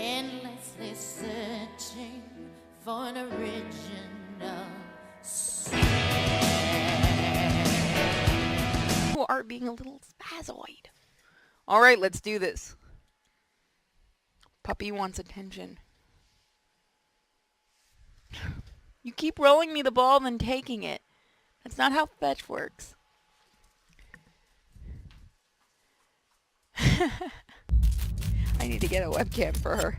endlessly searching for an original sin. You are being a little spazoid. Alright, let's do this. Puppy wants attention. You keep rolling me the ball, then taking it. That's not how fetch works. I need to get a webcam for her.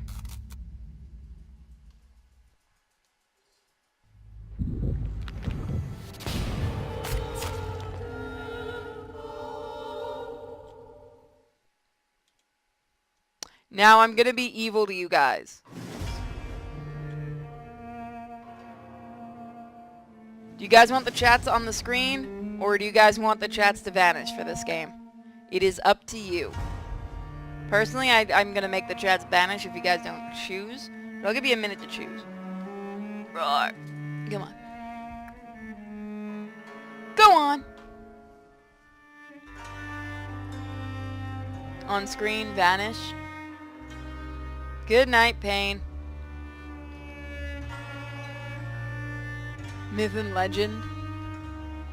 Now I'm gonna be evil to you guys. Do you guys want the chats on the screen, or do you guys want the chats to vanish for this game? It is up to you. Personally, I'm gonna make the chats vanish if you guys don't choose. But I'll give you a minute to choose. Right. Come on. Go on. On screen, vanish. Good night, pain. Myth and legend.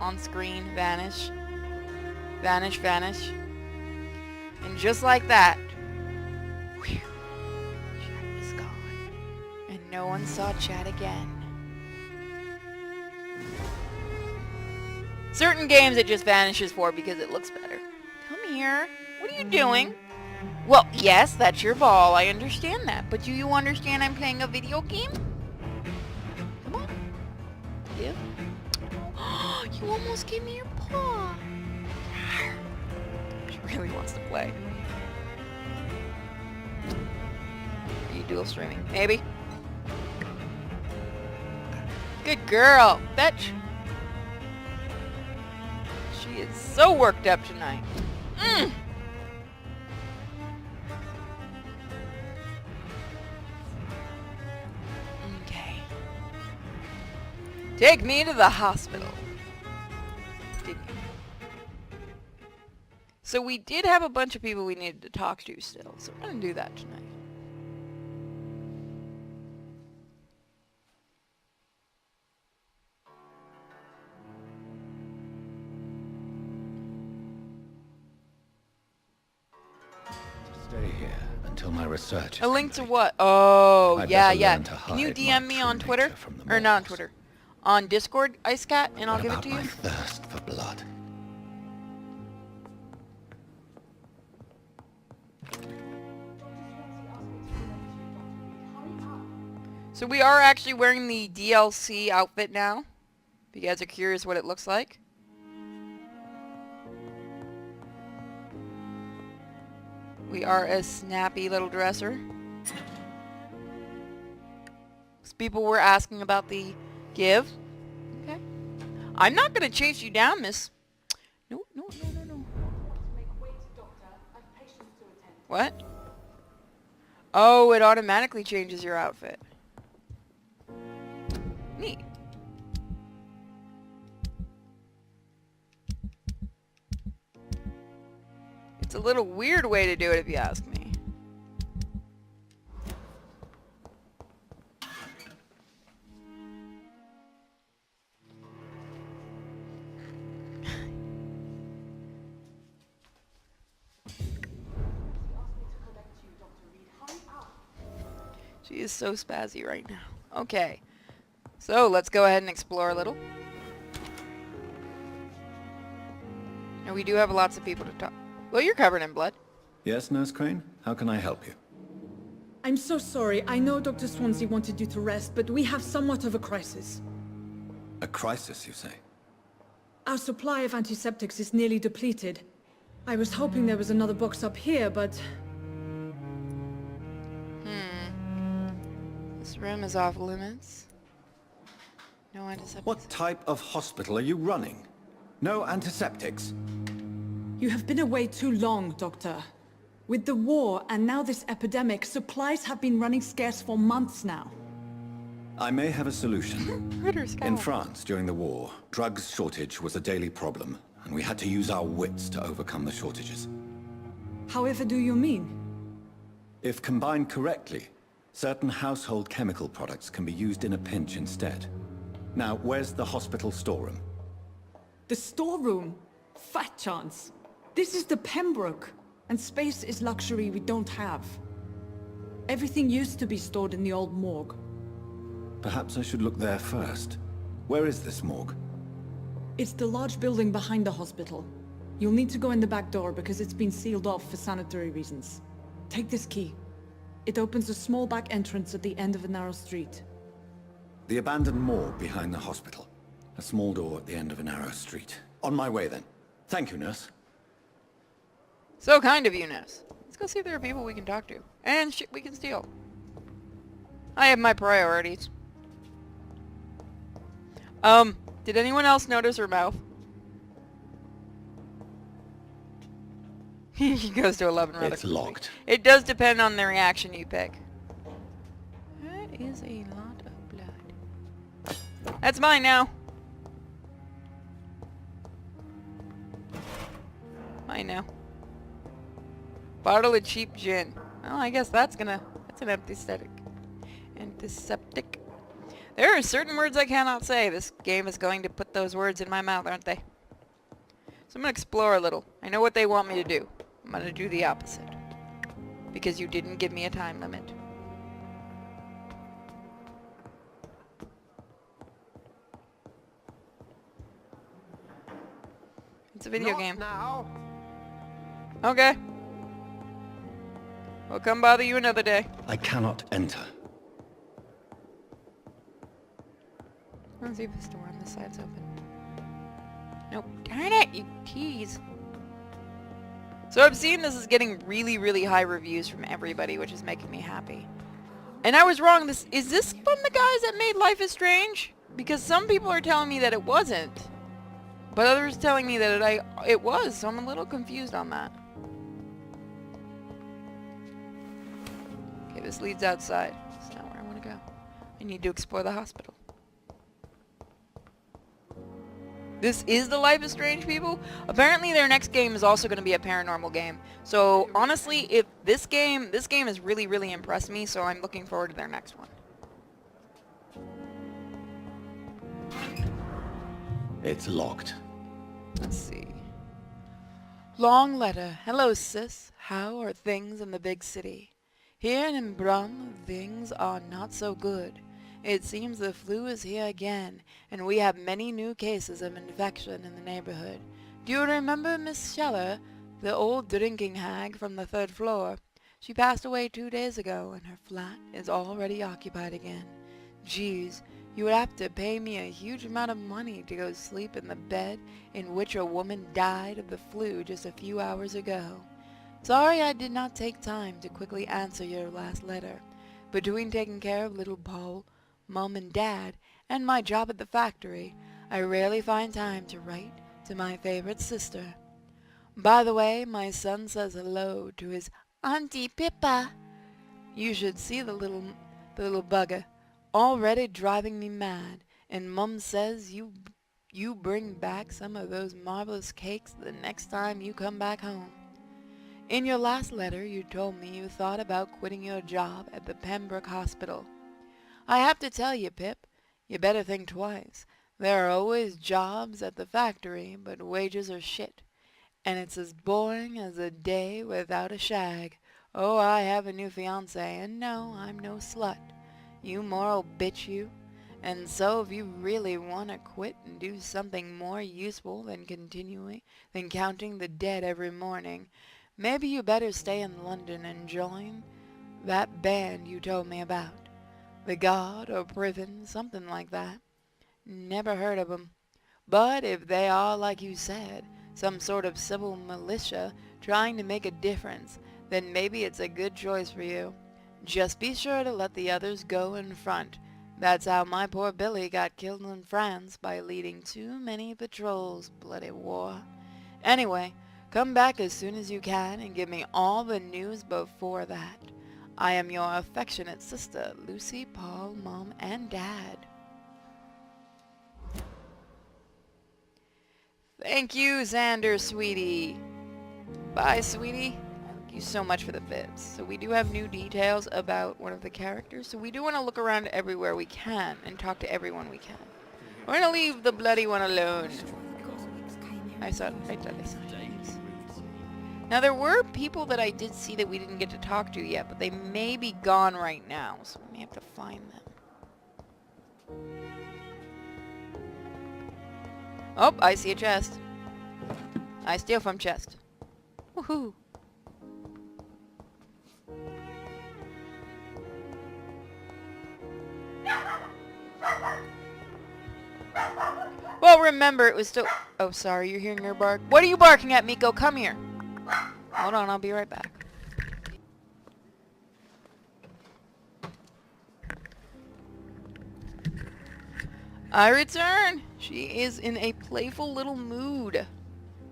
On screen, vanish. Vanish, vanish. And just like that, whew, chat was gone. And no one saw chat again. Certain games it just vanishes for because it looks better. Come here. What are you doing? Well, yes, that's your ball. I understand that. But do you understand I'm playing a video game? Come on. Yeah. You almost gave me your paw. She really wants to play. Are you dual streaming? Maybe. Good girl. Fetch. She is so worked up tonight. Okay. Take me to the hospital. So we did have a bunch of people we needed to talk to still, so we're going to do that tonight. Stay here until my research is A link to complete. what? Oh, I'd yeah, better yeah. learn to Can you hide DM my me true on Twitter? nature from the Or not on mortals. Twitter. On Discord, Icecat, and I'll What give it about to you. my thirst for blood? So we are actually wearing the DLC outfit now. If you guys are curious what it looks like. We are a snappy little dresser. People were asking about the give. Okay. I'm not going to chase you down, miss. No, no, no, no, no. What? Oh, it automatically changes your outfit. Neat. It's a little weird way to do it if you ask me. She is so spazzy right now. Okay. So, let's go ahead and explore a little. And we do have lots of people to talk. Well, you're covered in blood. Yes, Nurse Crane? How can I help you? I'm so sorry. I know Dr. Swansea wanted you to rest, but we have somewhat of a crisis. A crisis, you say? Our supply of antiseptics is nearly depleted. I was hoping there was another box up here, but... This room is off limits. No antiseptics. What type of hospital are you running? No antiseptics? You have been away too long, Doctor. With the war and now this epidemic, supplies have been running scarce for months now. I may have a solution. Ritter's In cow. France, during the war, drugs shortage was a daily problem, and we had to use our wits to overcome the shortages. However do you mean? If combined correctly, Certain household chemical products can be used in a pinch instead. Now, where's the hospital storeroom? The storeroom? Fat chance. This is the Pembroke, and space is luxury we don't have. Everything used to be stored in the old morgue. Perhaps I should look there first. Where is this morgue? It's the large building behind the hospital. You'll need to go in the back door because it's been sealed off for sanitary reasons. Take this key. It opens a small back entrance at the end of a narrow street. The abandoned morgue behind the hospital. A small door at the end of a narrow street. On my way then. Thank you, nurse. So kind of you, nurse. Let's go see if there are people we can talk to. And shit we can steal. I have my priorities. Did anyone else notice her mouth? She goes to 11 rather It's quickly. locked. It does depend on the reaction you pick. That is a lot of blood. That's mine now. Mine now. Bottle of cheap gin. Well, I guess that's an antiseptic. Antiseptic. There are certain words I cannot say. This game is going to put those words in my mouth, aren't they? So I'm going to explore a little. I know what they want me to do. I'm going to do the opposite. Because you didn't give me a time limit. It's a video game. Now. Okay. We'll come bother you another day. I cannot enter. Let's see if this door on this side's open. Nope. Darn it, you tease. So I've seen this is getting really, really high reviews from everybody, which is making me happy. And I was wrong. Is this from the guys that made Life is Strange? Because some people are telling me that it wasn't. But others telling me that it was, so I'm a little confused on that. Okay, this leads outside. That's not where I want to go. I need to explore the hospital. This is the Life is Strange people? Apparently their next game is also going to be a paranormal game. So honestly, if this game has really, really impressed me, so I'm looking forward to their next one. It's locked. Let's see. Long letter. Hello, sis. How are things in the big city? Here in Brum, things are not so good. It seems the flu is here again, and we have many new cases of infection in the neighborhood. Do you remember Miss Scheller, the old drinking hag from the 3rd floor? She passed away 2 days ago, and her flat is already occupied again. Geez, you would have to pay me a huge amount of money to go sleep in the bed in which a woman died of the flu just a few hours ago. Sorry I did not take time to quickly answer your last letter. Between taking care of little Paul, Mom and Dad, and my job at the factory, I rarely find time to write to my favorite sister. By the way, my son says hello to his Auntie Pippa. You should see the little bugger, already driving me mad, and Mum says you bring back some of those marvelous cakes the next time you come back home. In your last letter, you told me you thought about quitting your job at the Pembroke Hospital. I have to tell you, Pip, you better think twice. There are always jobs at the factory, but wages are shit. And it's as boring as a day without a shag. Oh, I have a new fiancé, and no, I'm no slut. You moral bitch, you. And so if you really want to quit and do something more useful than counting the dead every morning, maybe you better stay in London and join that band you told me about. The Guard or Prison, something like that. Never heard of 'em. But if they are, like you said, some sort of civil militia trying to make a difference, then maybe it's a good choice for you. Just be sure to let the others go in front. That's how my poor Billy got killed in France, by leading too many patrols. Bloody war. Anyway, come back as soon as you can and give me all the news before that. I am your affectionate sister, Lucy, Paul, Mom, and Dad. Thank you, Xander, sweetie. Bye, sweetie. you so much for the bits. So we do have new details about one of the characters. So we do want to look around everywhere we can and talk to everyone we can. We're going to leave the bloody one alone. I thought I saw these. Now there were people that I did see that we didn't get to talk to yet, but they may be gone right now, so we may have to find them. Oh, I see a chest. I steal from chest. Woohoo! Well, remember, it was still... Oh, sorry, you're hearing her bark. What are you barking at, Miko? Come here. Hold on, I'll be right back. I return. She is in a playful little mood.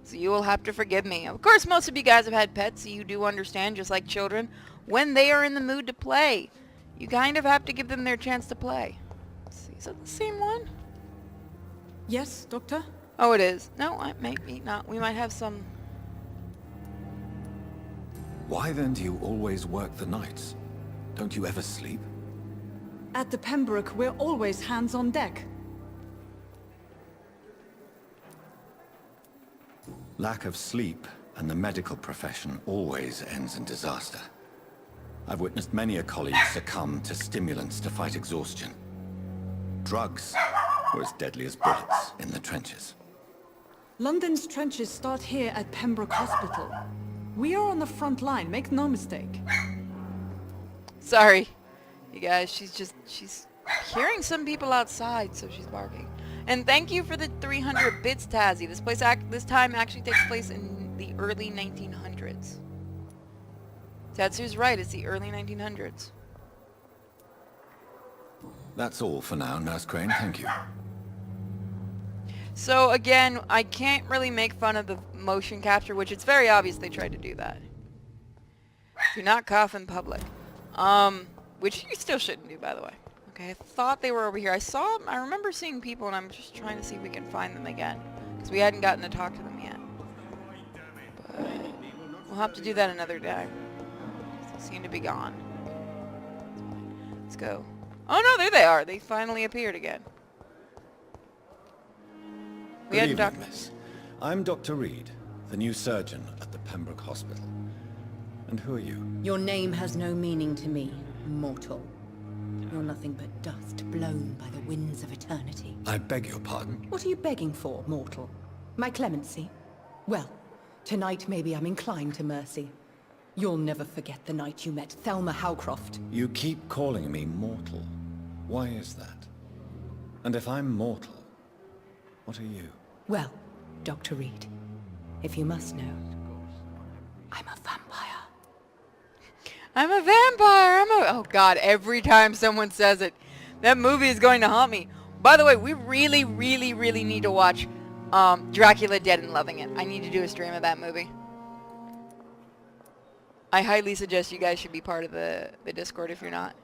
So you will have to forgive me. Of course, most of you guys have had pets, so you do understand, just like children, when they are in the mood to play. You kind of have to give them their chance to play. Let's see, is that the same one? Yes, Doctor? Oh, it is. No, maybe not. We might have some... Why then do you always work the nights? Don't you ever sleep? At the Pembroke, we're always hands on deck. Lack of sleep and the medical profession always ends in disaster. I've witnessed many a colleague succumb to stimulants to fight exhaustion. Drugs were as deadly as bullets in the trenches. London's trenches start here at Pembroke Hospital. We are on the front line, make no mistake. Sorry, you guys, she's hearing some people outside, so she's barking. And thank you for the 300 bits, Tazzy. This time actually takes place in the early 1900s. Tatsu's right, it's the early 1900s. That's all for now, Nurse Crane, thank you. So again, I can't really make fun of the motion capture, which it's very obvious they tried to do that. Do not cough in public. Which you still shouldn't do, by the way. Okay, I thought they were over here. I remember seeing people, and I'm just trying to see if we can find them again. Because we hadn't gotten to talk to them yet. But we'll have to do that another day. They seem to be gone. Let's go. Oh no, there they are. They finally appeared again. We hadn't talked. Miss. I'm Dr. Reed, the new surgeon at the Pembroke Hospital. And who are you? Your name has no meaning to me, mortal. You're nothing but dust blown by the winds of eternity. I beg your pardon? What are you begging for, mortal? My clemency? Well, tonight maybe I'm inclined to mercy. You'll never forget the night you met Thelma Howcroft. You keep calling me mortal. Why is that? And if I'm mortal, what are you? Well, Dr. Reed, if you must know, I'm a vampire. I'm a vampire! Oh god, every time someone says it, that movie is going to haunt me. By the way, we really, really, really need to watch Dracula Dead and Loving It. I need to do a stream of that movie. I highly suggest you guys should be part of the Discord if you're not.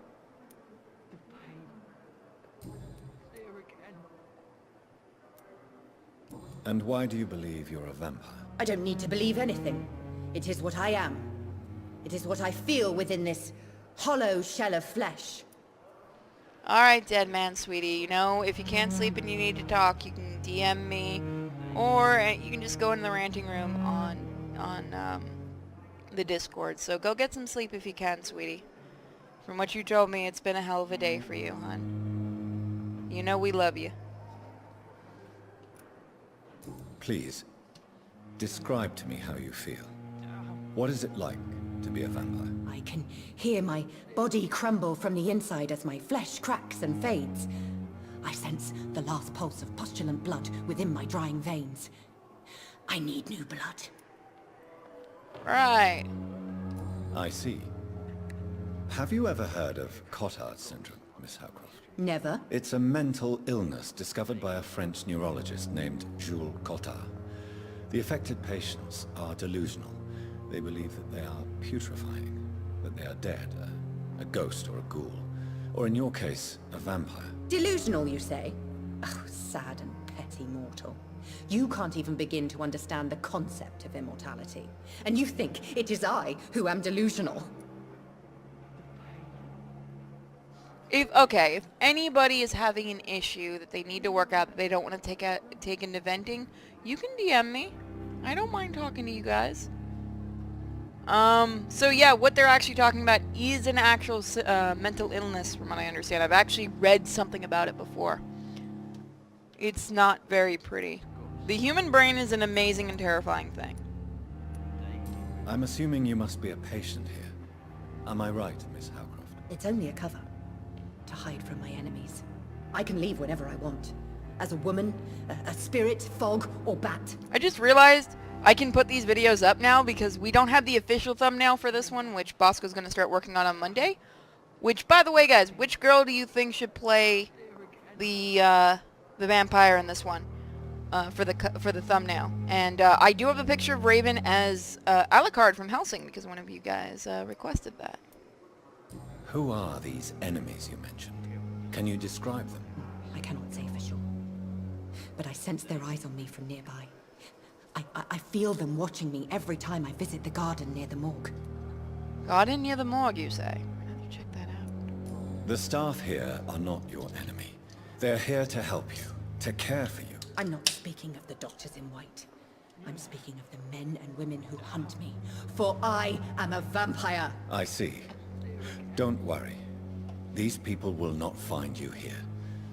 And why do you believe you're a vampire? I don't need to believe anything. It is what I am. It is what I feel within this hollow shell of flesh. Alright, dead man, sweetie. You know, if you can't sleep and you need to talk, you can DM me. Or you can just go in the ranting room on the Discord. So go get some sleep if you can, sweetie. From what you told me, it's been a hell of a day for you, hon. You know we love you. Please, describe to me how you feel. What is it like to be a vampire? I can hear my body crumble from the inside as my flesh cracks and fades. I sense the last pulse of postulant blood within my drying veins. I need new blood. Right. I see. Have you ever heard of Cotard syndrome, Miss Howcroft? Never. It's a mental illness discovered by a French neurologist named Jules Cotard. The affected patients are delusional. They believe that they are putrefying, that they are dead, a ghost or a ghoul, or in your case, a vampire. Delusional, you say? Oh, sad and petty mortal. You can't even begin to understand the concept of immortality. And you think it is I who am delusional. If anybody is having an issue that they need to work out that they don't want to take into venting, you can DM me. I don't mind talking to you guys. So yeah, what they're actually talking about is an actual mental illness, from what I understand. I've actually read something about it before. It's not very pretty. The human brain is an amazing and terrifying thing. I'm assuming you must be a patient here. Am I right, Miss Howcroft? It's only a cover. To hide from my enemies. I can leave whenever I want. As a woman, a spirit, fog, or bat. I just realized I can put these videos up now because we don't have the official thumbnail for this one, which Bosco's going to start working on Monday. Which, by the way, guys, which girl do you think should play the vampire in this one for the thumbnail? And I do have a picture of Raven as Alucard from Helsing because one of you guys requested that. Who are these enemies you mentioned? Can you describe them? I cannot say for sure. But I sense their eyes on me from nearby. I feel them watching me every time I visit the garden near the morgue. Garden near the morgue, you say? I have to check that out. The staff here are not your enemy. They're here to help you, to care for you. I'm not speaking of the doctors in white. I'm speaking of the men and women who hunt me. For I am a vampire. I see. Don't worry. These people will not find you here.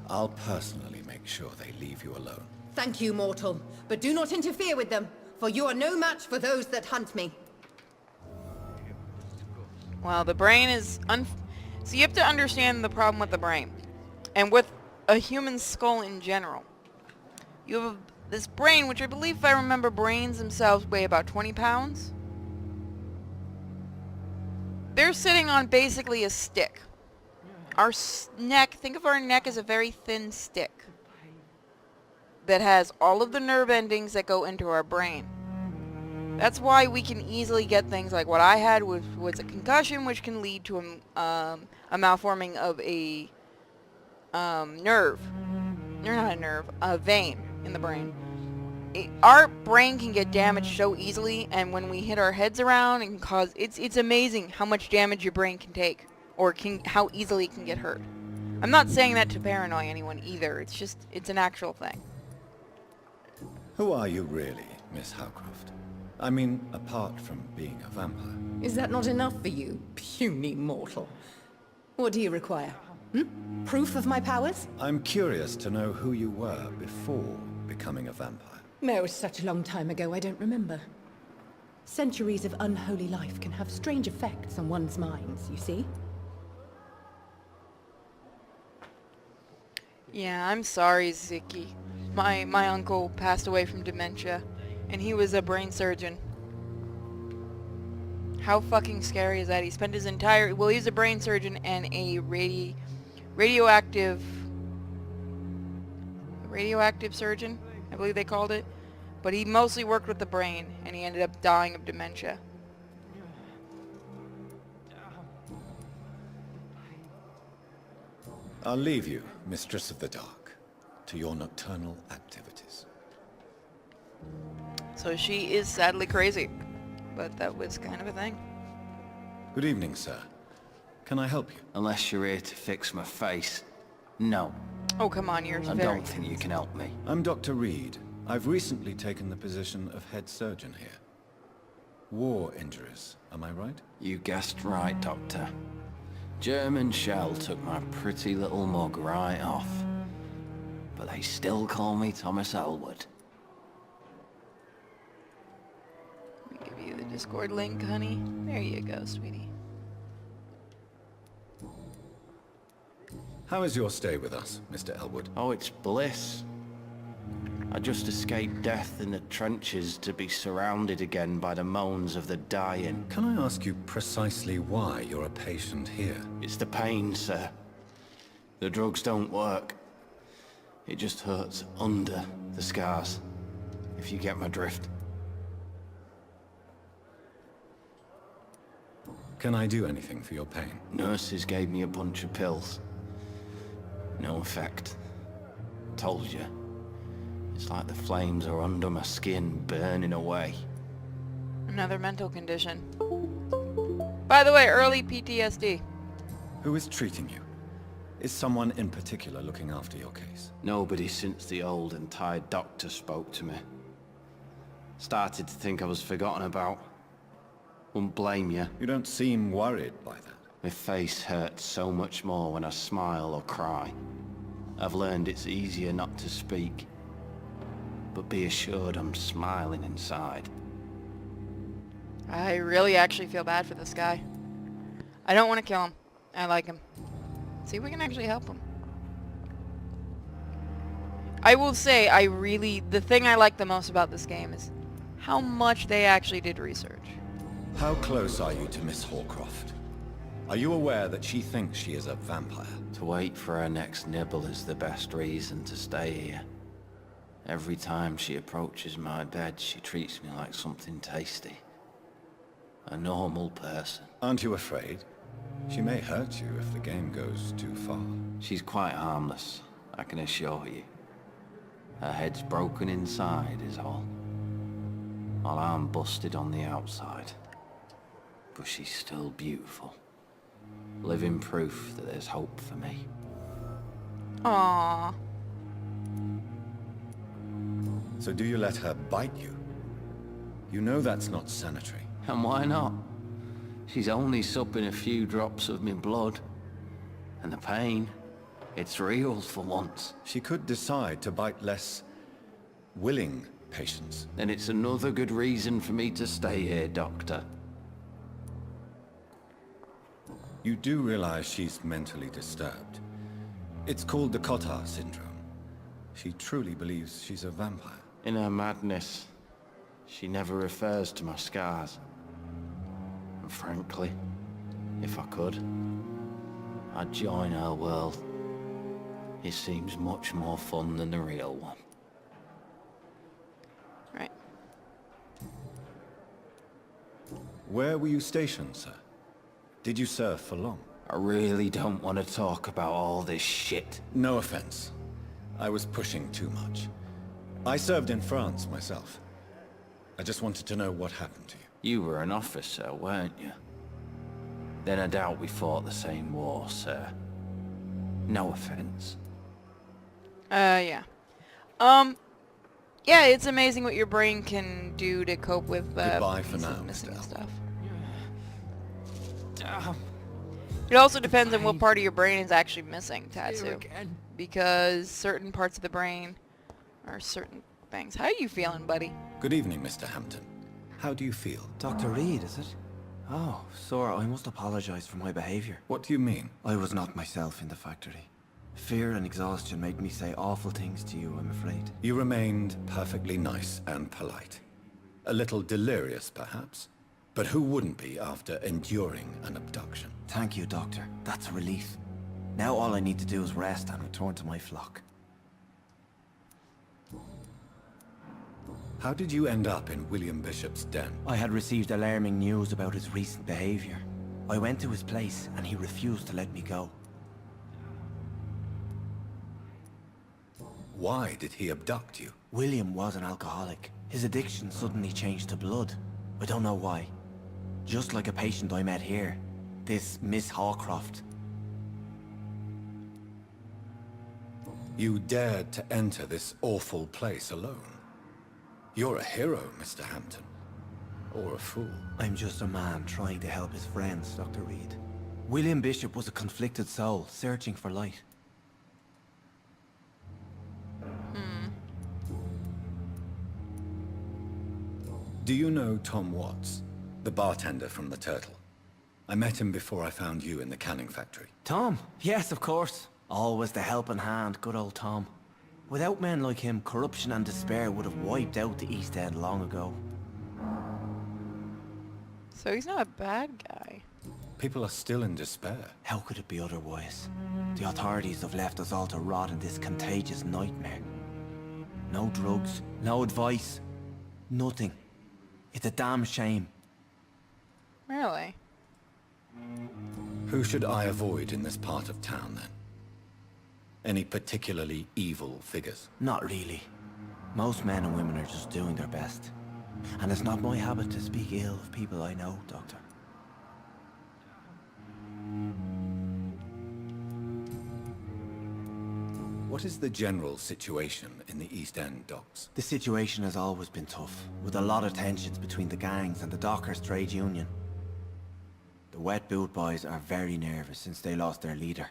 I'll personally make sure they leave you alone. Thank you, mortal. But do not interfere with them, for you are no match for those that hunt me. Well, the brain is so you have to understand the problem with the brain. And with a human skull in general. You have this brain, which I believe, if I remember, brains themselves weigh about 20 pounds. They're sitting on basically a stick. Our neck, think of our neck as a very thin stick that has all of the nerve endings that go into our brain. That's why we can easily get things like what I had was a concussion, which can lead to a malforming of a nerve. Or not a nerve, a vein in the brain. Our brain can get damaged so easily, and when we hit our heads around and cause it's amazing how much damage your brain can take, or how easily it can get hurt. I'm not saying that to paranoid anyone either. It's an actual thing. Who are you really, Miss Howcroft? I mean, apart from being a vampire. Is that not enough for you, puny mortal? What do you require? Proof of my powers? I'm curious to know who you were before becoming a vampire. No, such a long time ago, I don't remember. Centuries of unholy life can have strange effects on one's minds, you see? Yeah, I'm sorry, Ziki. My uncle passed away from dementia, and he was a brain surgeon. How fucking scary is that? He spent his entire... Well, he's a brain surgeon and a radioactive surgeon, I believe they called it. But he mostly worked with the brain, and he ended up dying of dementia. I'll leave you, Mistress of the Dark, to your nocturnal activities. So she is sadly crazy. But that was kind of a thing. Good evening, sir. Can I help you? Unless you're here to fix my face. No, Oh, come on, you're I very... don't think you can help me. I'm Dr. Reed. I've recently taken the position of head surgeon here. War injuries, am I right? You guessed right, Doctor. German shell took my pretty little mug right off. But they still call me Thomas Elwood. Let me give you the Discord link, honey. There you go, sweetie. How is your stay with us, Mr. Elwood? Oh, it's bliss. I just escaped death in the trenches to be surrounded again by the moans of the dying. Can I ask you precisely why you're a patient here? It's the pain, sir. The drugs don't work. It just hurts under the scars, if you get my drift. Can I do anything for your pain? Nurses gave me a bunch of pills. No effect. Told you. It's like the flames are under my skin, burning away. Another mental condition. By the way, early PTSD. Who is treating you? Is someone in particular looking after your case? Nobody since the old and tired doctor spoke to me. Started to think I was forgotten about. Wouldn't blame you. You don't seem worried by that. My face hurts so much more when I smile or cry. I've learned it's easier not to speak. But be assured I'm smiling inside. I really actually feel bad for this guy. I don't want to kill him. I like him. See if we can actually help him. I will say, the thing I like the most about this game is how much they actually did research. How close are you to Miss Horcroft? Are you aware that she thinks she is a vampire? To wait for her next nibble is the best reason to stay here. Every time she approaches my bed, she treats me like something tasty. A normal person. Aren't you afraid? She may hurt you if the game goes too far. She's quite harmless, I can assure you. Her head's broken inside is all. While I'm busted on the outside. But she's still beautiful. Living proof that there's hope for me. Aww. So do you let her bite you? You know that's not sanitary. And why not? She's only supping a few drops of me blood. And the pain, it's real for once. She could decide to bite less willing patients. Then it's another good reason for me to stay here, Doctor. You do realize she's mentally disturbed. It's called the Cotard syndrome. She truly believes she's a vampire. In her madness, she never refers to my scars. And frankly, if I could, I'd join her world. It seems much more fun than the real one. Right. Where were you stationed, sir? Did you serve for long? I really don't want to talk about all this shit. No offense. I was pushing too much. I served in France myself. I just wanted to know what happened to you. You were an officer, weren't you? Then I doubt we fought the same war, sir. No offense. Yeah. Yeah, it's amazing what your brain can do to cope with Goodbye for pieces now, missing Mr. and stuff. Damn. It also depends on what part of your brain is actually missing, Tatsu. Because certain parts of the brain are certain things. How are you feeling, buddy? Good evening, Mr. Hampton. How do you feel? Dr. Reed, is it? Oh, Sora, I must apologize for my behavior. What do you mean? I was not myself in the factory. Fear and exhaustion made me say awful things to you, I'm afraid. You remained perfectly nice and polite. A little delirious, perhaps. But who wouldn't be after enduring an abduction? Thank you, Doctor. That's a relief. Now all I need to do is rest and return to my flock. How did you end up in William Bishop's den? I had received alarming news about his recent behavior. I went to his place and he refused to let me go. Why did he abduct you? William was an alcoholic. His addiction suddenly changed to blood. I don't know why. Just like a patient I met here. This Miss Horcroft. You dared to enter this awful place alone. You're a hero, Mr. Hampton. Or a fool. I'm just a man trying to help his friends, Dr. Reed. William Bishop was a conflicted soul, searching for light. Do you know Tom Watts, the bartender from the Turtle? I met him before I found you in the canning factory. Tom? Yes, of course. Always the helping hand, good old Tom. Without men like him, corruption and despair would have wiped out the East End long ago. So he's not a bad guy. People are still in despair. How could it be otherwise? The authorities have left us all to rot in this contagious nightmare. No drugs, no advice, nothing. It's a damn shame. Really? Who should I avoid in this part of town, then? Any particularly evil figures? Not really. Most men and women are just doing their best. And it's not my habit to speak ill of people I know, Doctor. What is the general situation in the East End docks? The situation has always been tough, with a lot of tensions between the gangs and the Dockers trade union. The Wet Boot Boys are very nervous since they lost their leader.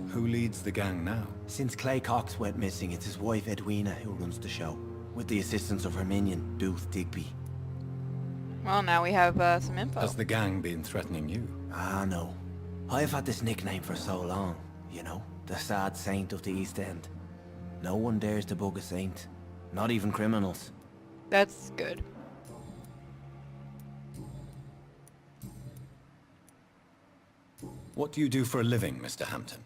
Who leads the gang now? Since Clay Cox went missing, it's his wife Edwina who runs the show, with the assistance of her minion, Booth Digby. Well, now we have some info. Has the gang been threatening you? Ah, no. I've had this nickname for so long, you know, the sad saint of the East End. No one dares to bug a saint, not even criminals. That's good. What do you do for a living, Mr. Hampton?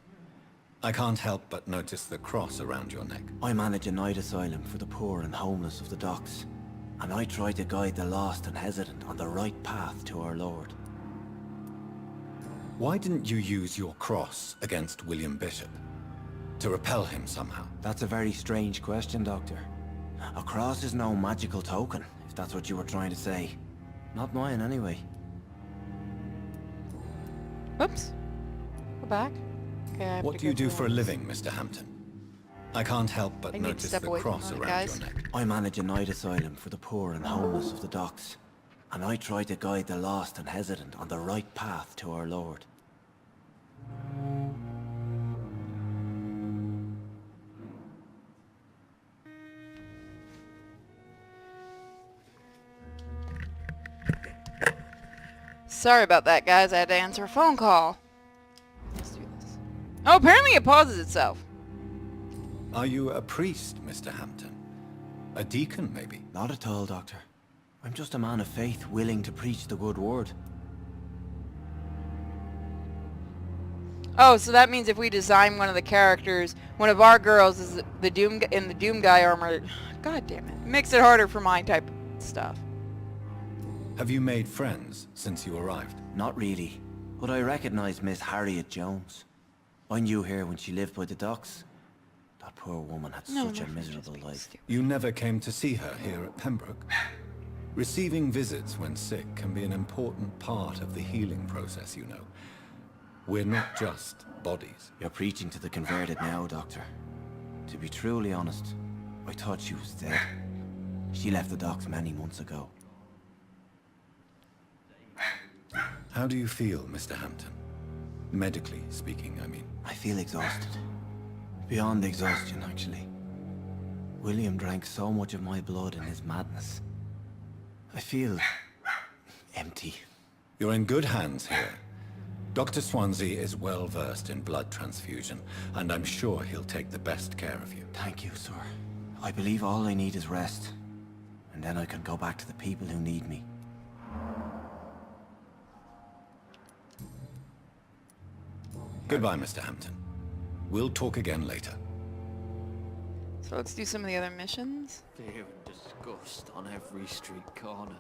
I can't help but notice the cross around your neck. I manage a night asylum for the poor and homeless of the docks, and I try to guide the lost and hesitant on the right path to our Lord. Why didn't you use your cross against William Bishop? To repel him somehow? That's a very strange question, Doctor. A cross is no magical token, if that's what you were trying to say. Not mine, anyway. Whoops. Go back. Okay, I have What to do you go do to for a this. living, Mr. Hampton? I can't help but I need to notice step the away from cross that, around guys. your neck. I manage a night asylum for the poor and homeless of the docks, and I try to guide the lost and hesitant on the right path to our Lord. Sorry about that, guys. I had to answer a phone call. Let's do this. Oh, apparently it pauses itself. Are you a priest, Mr. Hampton? A deacon, maybe? Not at all, Doctor. I'm just a man of faith willing to preach the good word. Oh, so that means if we design one of the characters, one of our girls is the Doom in the Doom Guy armor. God damn it. Makes it harder for my type of stuff. Have you made friends since you arrived? Not really, but I recognize Miss Harriet Jones. I knew her when she lived by the docks. That poor woman had No, such a my friend is miserable being life. stupid. You never came to see her here at Pembroke? Receiving visits when sick can be an important part of the healing process, you know. We're not just bodies. You're preaching to the converted now, Doctor. To be truly honest, I thought she was dead. She left the docks many months ago. How do you feel, Mr. Hampton? Medically speaking, I mean. I feel exhausted. Beyond exhaustion, actually. William drank so much of my blood in his madness. I feel empty. You're in good hands here. Dr. Swansea is well versed in blood transfusion, and I'm sure he'll take the best care of you. Thank you, sir. I believe all I need is rest. And then I can go back to the people who need me. Goodbye, Mr. Hampton. We'll talk again later. So let's do some of the other missions. Fear and disgust on every street corner.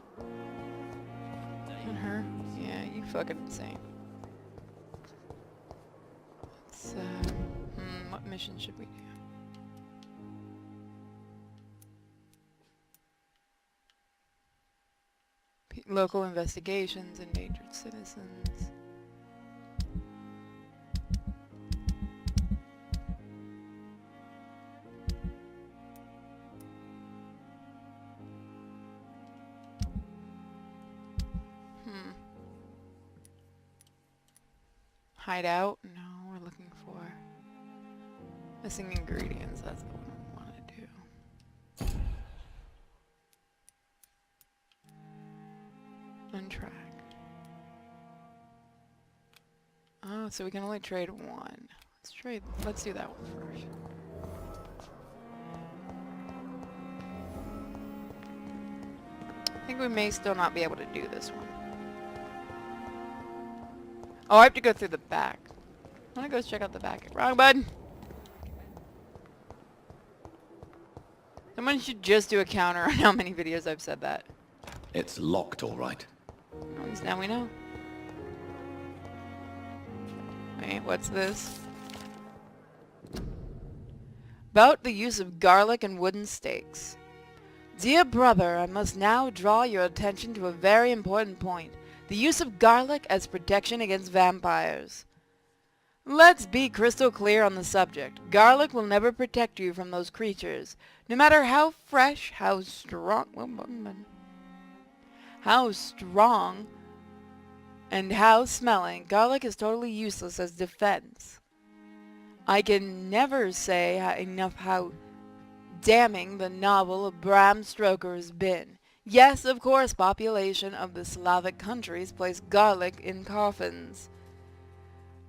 And her. Yeah, you fucking insane. Let's, what mission should we do? Local investigations, endangered citizens. Hideout? No, we're looking for missing ingredients. That's the one we want to do. Untrack. Oh, so we can only trade one. Let's do that one first. I think we may still not be able to do this one. Oh, I have to go through the back. I want to go check out the back. Wrong button. Someone should just do a counter on how many videos I've said that. It's locked, all right. At least now we know. Wait, what's this? about the use of garlic and wooden stakes. Dear brother, I must now draw your attention to a very important point. The use of garlic as protection against vampires. Let's be crystal clear on the subject. Garlic will never protect you from those creatures. No matter how fresh, how strong, and how smelling, garlic is totally useless as defense. I can never say enough how damning the novel of Bram Stoker has been. Yes, of course, population of the Slavic countries place garlic in coffins.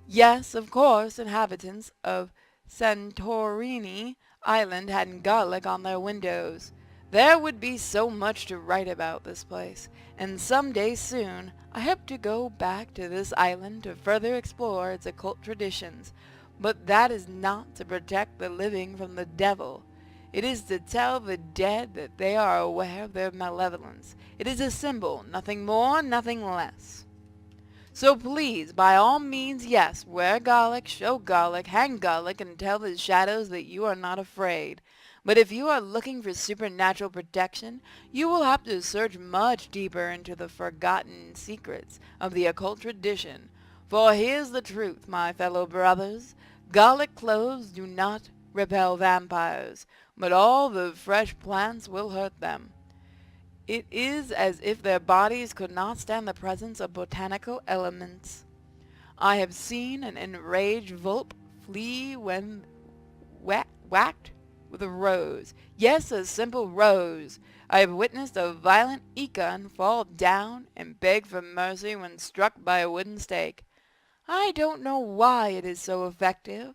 Yes, of course, inhabitants of Santorini Island had garlic on their windows. There would be so much to write about this place, and some day soon I hope to go back to this island to further explore its occult traditions. But that is not to protect the living from the devil. It is to tell the dead that they are aware of their malevolence. It is a symbol, nothing more, nothing less. So please, by all means, yes, wear garlic, show garlic, hang garlic, and tell the shadows that you are not afraid. But if you are looking for supernatural protection, you will have to search much deeper into the forgotten secrets of the occult tradition. For here's the truth, my fellow brothers. Garlic cloves do not repel vampires, but all the fresh plants will hurt them. It is as if their bodies could not stand the presence of botanical elements. I have seen an enraged vulp flee when whacked with a rose. Yes, a simple rose. I have witnessed a violent Econ fall down and beg for mercy when struck by a wooden stake. I don't know why it is so effective,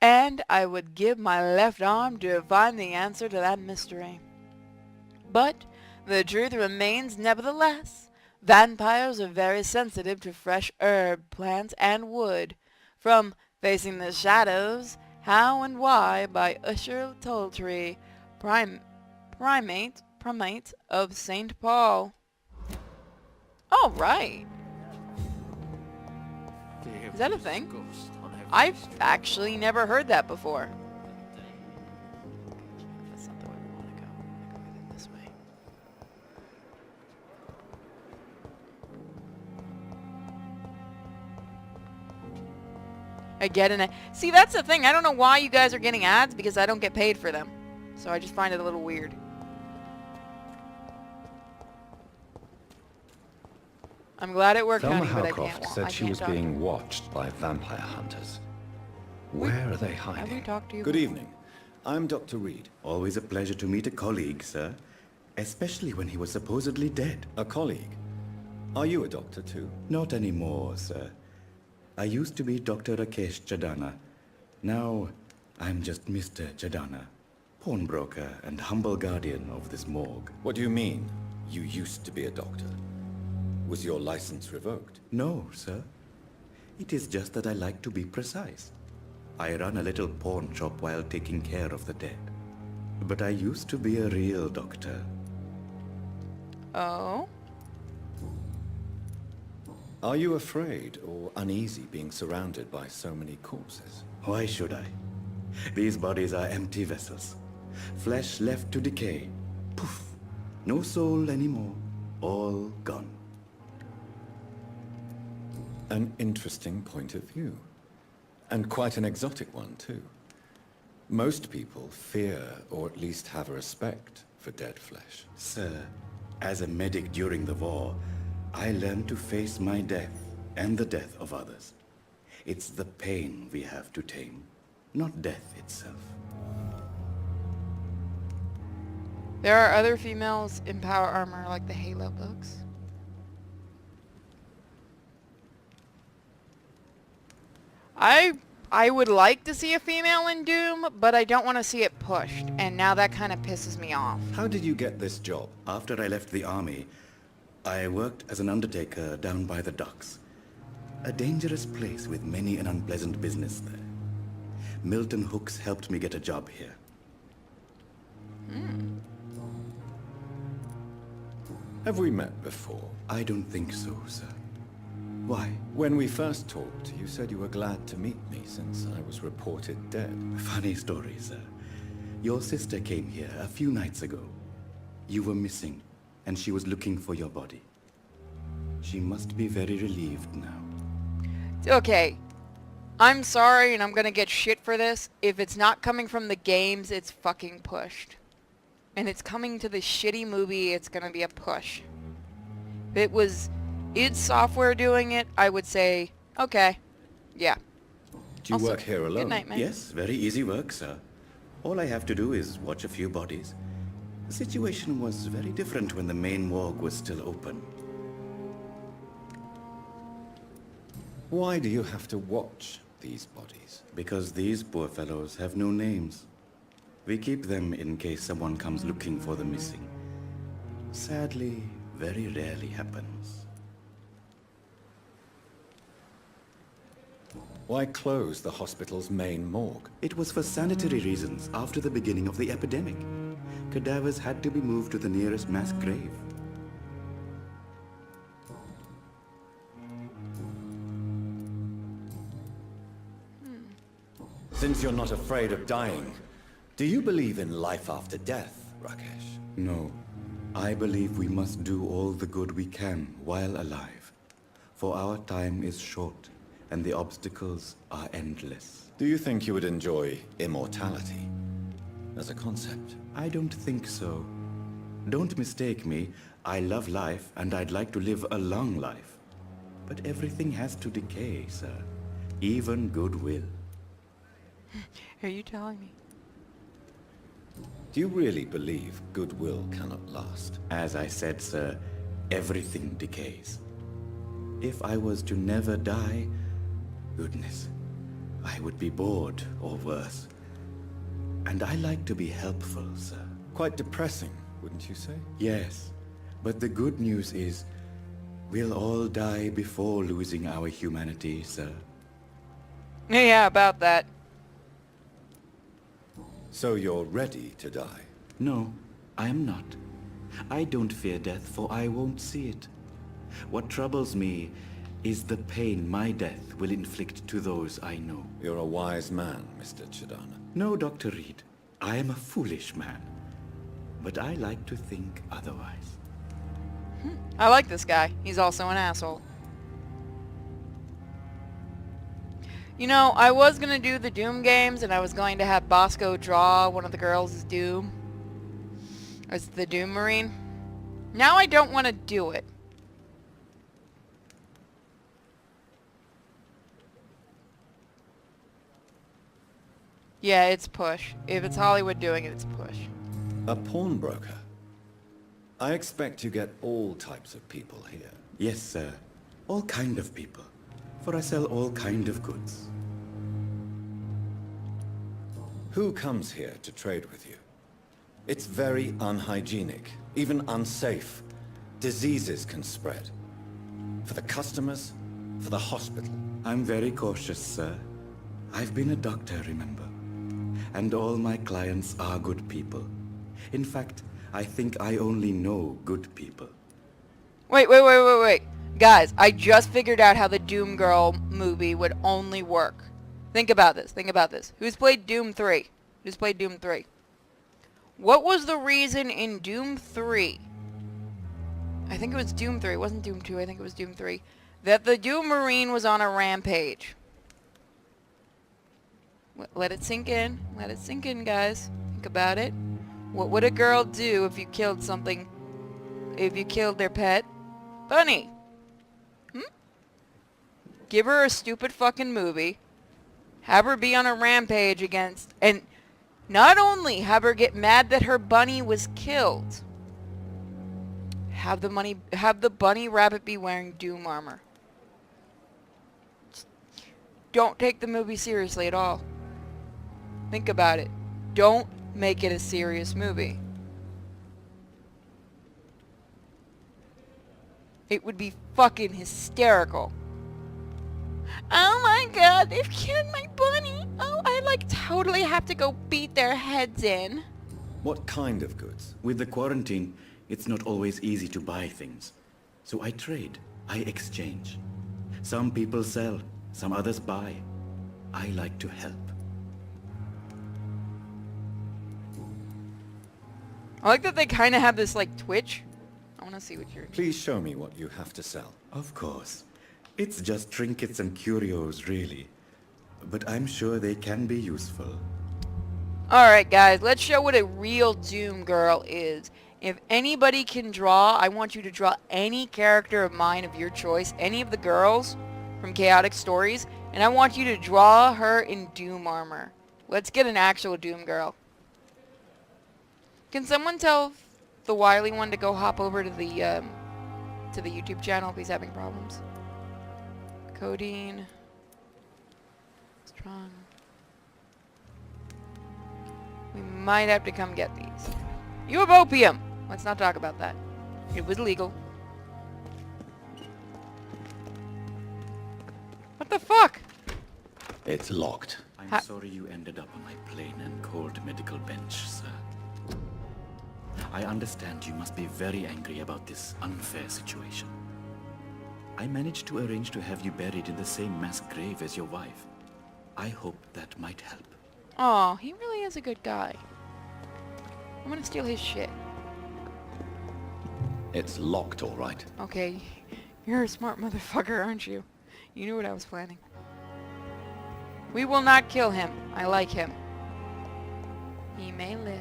and I would give my left arm to find the answer to that mystery. But the truth remains nevertheless. Vampires are very sensitive to fresh herb, plants, and wood. From Facing the Shadows, How and Why by Usher Toltree, primate of St. Paul. All right. Is that a thing? I've actually never heard that before. That's not the way we want to go. I want to go this way. I get an ad. See, that's the thing. I don't know why you guys are getting ads because I don't get paid for them. So I just find it a little weird. I'm glad it worked, Thelma honey, but I Howcroft can't. said she was being watched by vampire hunters. Where are they hiding? Have we talked to you? Good evening. I'm Dr. Reed. Always a pleasure to meet a colleague, sir. Especially when he was supposedly dead. A colleague. Are you a doctor too? Not anymore, sir. I used to be Dr. Rakesh Chadana. Now, I'm just Mr. Chadana, pawnbroker and humble guardian of this morgue. What do you mean, you used to be a doctor? Was your license revoked? No, sir. It is just that I like to be precise. I run a little pawn shop while taking care of the dead. But I used to be a real doctor. Oh? Are you afraid or uneasy being surrounded by so many corpses? Why should I? These bodies are empty vessels. Flesh left to decay. Poof. No soul anymore. All gone. An interesting point of view. And quite an exotic one, too. Most people fear, or at least have a respect, for dead flesh. Sir, as a medic during the war, I learned to face my death and the death of others. It's the pain we have to tame, not death itself. There are other females in power armor like the Halo books. I would like to see a female in Doom, but I don't want to see it pushed, and now that kind of pisses me off. How did you get this job? After I left the army, I worked as an undertaker down by the docks. A dangerous place with many an unpleasant business there. Milton Hooks helped me get a job here. Have we met before? I don't think so, sir. Why? When we first talked, you said you were glad to meet me since I was reported dead. Funny story, sir. Your sister came here a few nights ago. You were missing, and she was looking for your body. She must be very relieved now. Okay. I'm sorry, and I'm gonna get shit for this. If it's not coming from the games, it's fucking pushed. And it's coming to the shitty movie, it's gonna be a push. If it was id Software doing it, I would say, okay, yeah. Do you Also, work here alone? Good night, man. Yes, very easy work, sir. All I have to do is watch a few bodies. The situation was very different when the main morgue was still open. Why do you have to watch these bodies? Because these poor fellows have no names. We keep them in case someone comes looking for the missing. Sadly, very rarely happens. Why close the hospital's main morgue? It was for sanitary reasons after the beginning of the epidemic. Cadavers had to be moved to the nearest mass grave. Since you're not afraid of dying, do you believe in life after death, Rakesh? No. I believe we must do all the good we can while alive. For our time is short, and the obstacles are endless. Do you think you would enjoy immortality as a concept? I don't think so. Don't mistake me. I love life, and I'd like to live a long life. But everything has to decay, sir. Even goodwill. Are you telling me? Do you really believe goodwill cannot last? As I said, sir, everything decays. If I was to never die, goodness, I would be bored or worse. And I like to be helpful, sir. Quite depressing, wouldn't you say? Yes, but the good news is, we'll all die before losing our humanity, sir. Yeah, about that. So you're ready to die? No, I am not. I don't fear death, for I won't see it. What troubles me is the pain my death will inflict to those I know. You're a wise man, Mr. Chidana. No, Dr. Reed. I am a foolish man. But I like to think otherwise. I like this guy. He's also an asshole. You know, I was gonna do the Doom games, and I was going to have Bosco draw one of the girls as Doom. As the Doom Marine. Now I don't want to do it. Yeah, it's push. If it's Hollywood doing it, it's push. A pawnbroker? I expect you get all types of people here. Yes, sir. All kind of people. For I sell all kind of goods. Who comes here to trade with you? It's very unhygienic, even unsafe. Diseases can spread. For the customers, for the hospital. I'm very cautious, sir. I've been a doctor, remember? And all my clients are good people. In fact, I think I only know good people. Wait. Guys, I just figured out how the Doom Girl movie would only work. Think about this. Who's played Doom 3? What was the reason in Doom 3? I think it was Doom 3. It wasn't Doom 2. I think it was Doom 3. That the Doom Marine was on a rampage. Let it sink in. Guys. Think about it. What would a girl do if you killed something? If you killed their pet? Bunny. Give her a stupid fucking movie. Have her be on a rampage against... And not only have her get mad that her bunny was killed. Have the bunny rabbit be wearing Doom armor. Don't take the movie seriously at all. Think about it. Don't make it a serious movie. It would be fucking hysterical. Oh my god, they've killed my bunny. Oh, I totally have to go beat their heads in. What kind of goods? With the quarantine, it's not always easy to buy things. So I trade. I exchange. Some people sell, some others buy. I like to help. I like that they kind of have this, like, twitch. I want to see what you're... Please show me what you have to sell. Of course. It's just trinkets and curios, really. But I'm sure they can be useful. Alright, guys. Let's show what a real Doom girl is. If anybody can draw, I want you to draw any character of mine of your choice. Any of the girls from Chaotic Stories. And I want you to draw her in Doom armor. Let's get an actual Doom girl. Can someone tell the wily one to go hop over to the YouTube channel if he's having problems? Codeine. Strong. We might have to come get these. You have opium! Let's not talk about that. It was legal. What the fuck? It's locked. I'm sorry you ended up on my plain and cold medical bench, sir. I understand you must be very angry about this unfair situation. I managed to arrange to have you buried in the same mass grave as your wife. I hope that might help. Aw, he really is a good guy. I'm gonna steal his shit. It's locked, all right. Okay, you're a smart motherfucker, aren't you? You knew what I was planning. We will not kill him. I like him. He may live.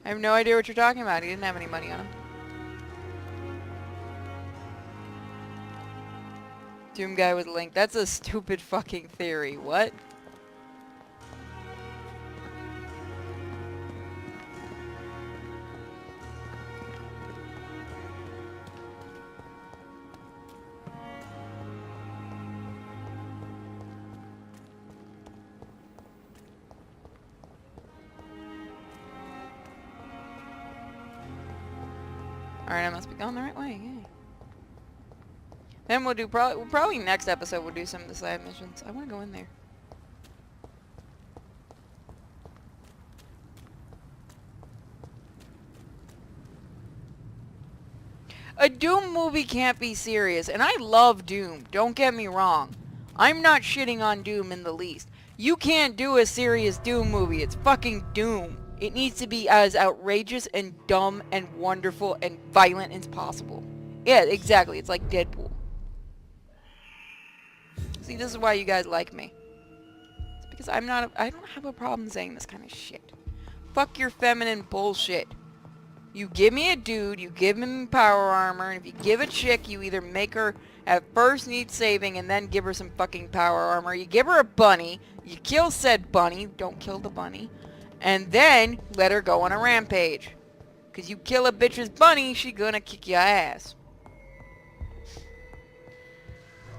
I have no idea what you're talking about. He didn't have any money on him. Doom guy with Link. That's a stupid fucking theory. What? Alright, I must be going the right way. Yay. Then we'll do probably next episode we'll do some of the side missions. I want to go in there. A Doom movie can't be serious, and I love Doom. Don't get me wrong. I'm not shitting on Doom in the least. You can't do a serious Doom movie. It's fucking Doom. It needs to be as outrageous and dumb and wonderful and violent as possible. Yeah, exactly. It's like Deadpool. See, this is why you guys like me. It's because I don't have a problem saying this kind of shit. Fuck your feminine bullshit. You give me a dude, you give him power armor, and if you give a chick, you either make her at first need saving and then give her some fucking power armor. You give her a bunny, you kill said bunny, don't kill the bunny, and then let her go on a rampage. Cause you kill a bitch's bunny, she gonna kick your ass.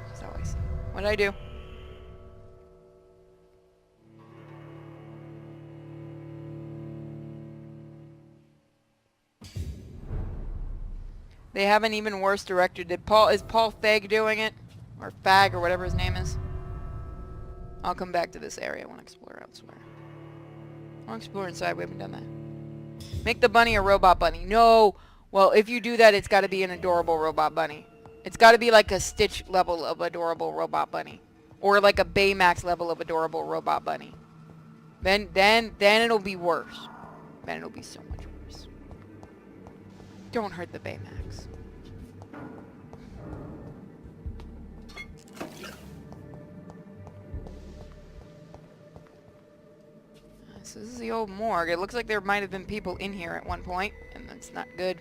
That's how I see it. What'd I do? They have an even worse director. Is Paul Feig doing it? Or Fag, or whatever his name is? I'll come back to this area. I want to explore elsewhere. I want to explore inside. We haven't done that. Make the bunny a robot bunny. No! Well, if you do that, it's got to be an adorable robot bunny. It's got to be like a Stitch level of adorable robot bunny. Or like a Baymax level of adorable robot bunny. Then it'll be worse. Then it'll be so much worse. Don't hurt the Baymax. So this is the old morgue. It looks like there might have been people in here at one point, and that's not good.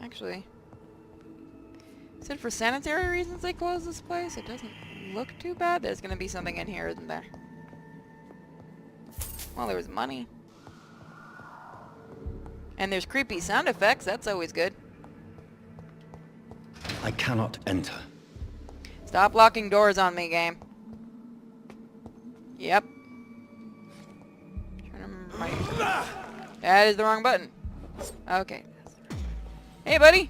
Actually, is it for sanitary reasons they closed this place? It doesn't look too bad. There's gonna be something in here, isn't there? Well, there was money. And there's creepy sound effects. That's always good. I cannot enter. Stop locking doors on me, game. Yep. Trying to remember my... That is the wrong button. Okay. Hey, buddy.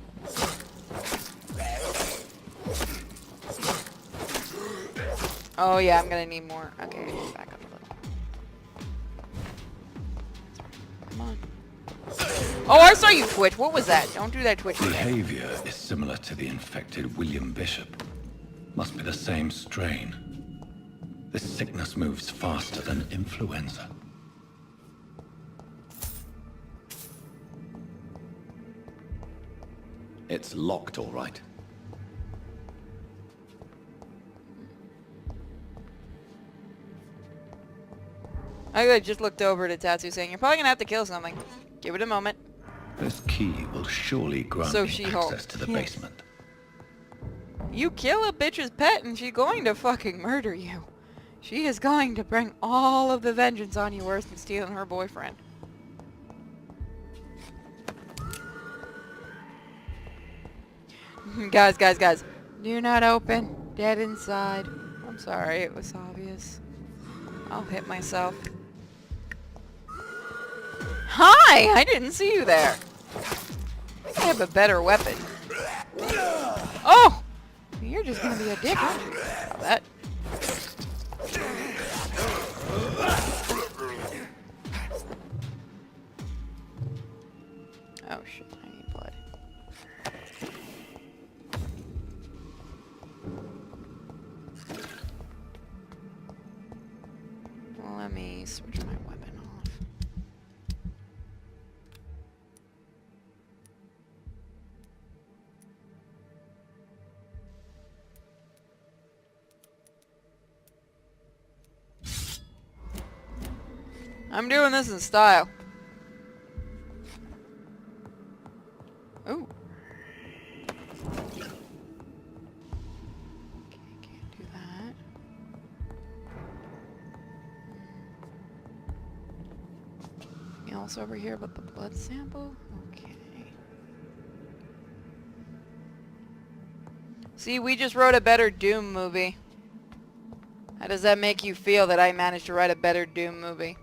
Oh yeah, I'm gonna need more. Okay, back up a little. Come on. Oh, I saw you twitch. What was that? Don't do that twitch. Behavior is similar to the infected William Bishop. Must be the same strain. This sickness moves faster than influenza. It's locked, all right. I just looked over to Tatsu saying, you're probably gonna have to kill something. Give it a moment. This key will surely grant So me She-Hulk. access to the Yes. basement. You kill a bitch's pet and she's going to fucking murder you. She is going to bring all of the vengeance on you worse than stealing her boyfriend. Guys. Do not open. Dead inside. I'm sorry, it was obvious. I'll hit myself. Hi! I didn't see you there. I think I have a better weapon. Oh! You're just gonna be a dick, aren't you? How about that? Oh shit, I need blood. Well, let me switch my weapon off. I'm doing this in style. Ooh. Okay, can't do that. Anything else over here but the blood sample? Okay. See, we just wrote a better Doom movie. How does that make you feel that I managed to write a better Doom movie?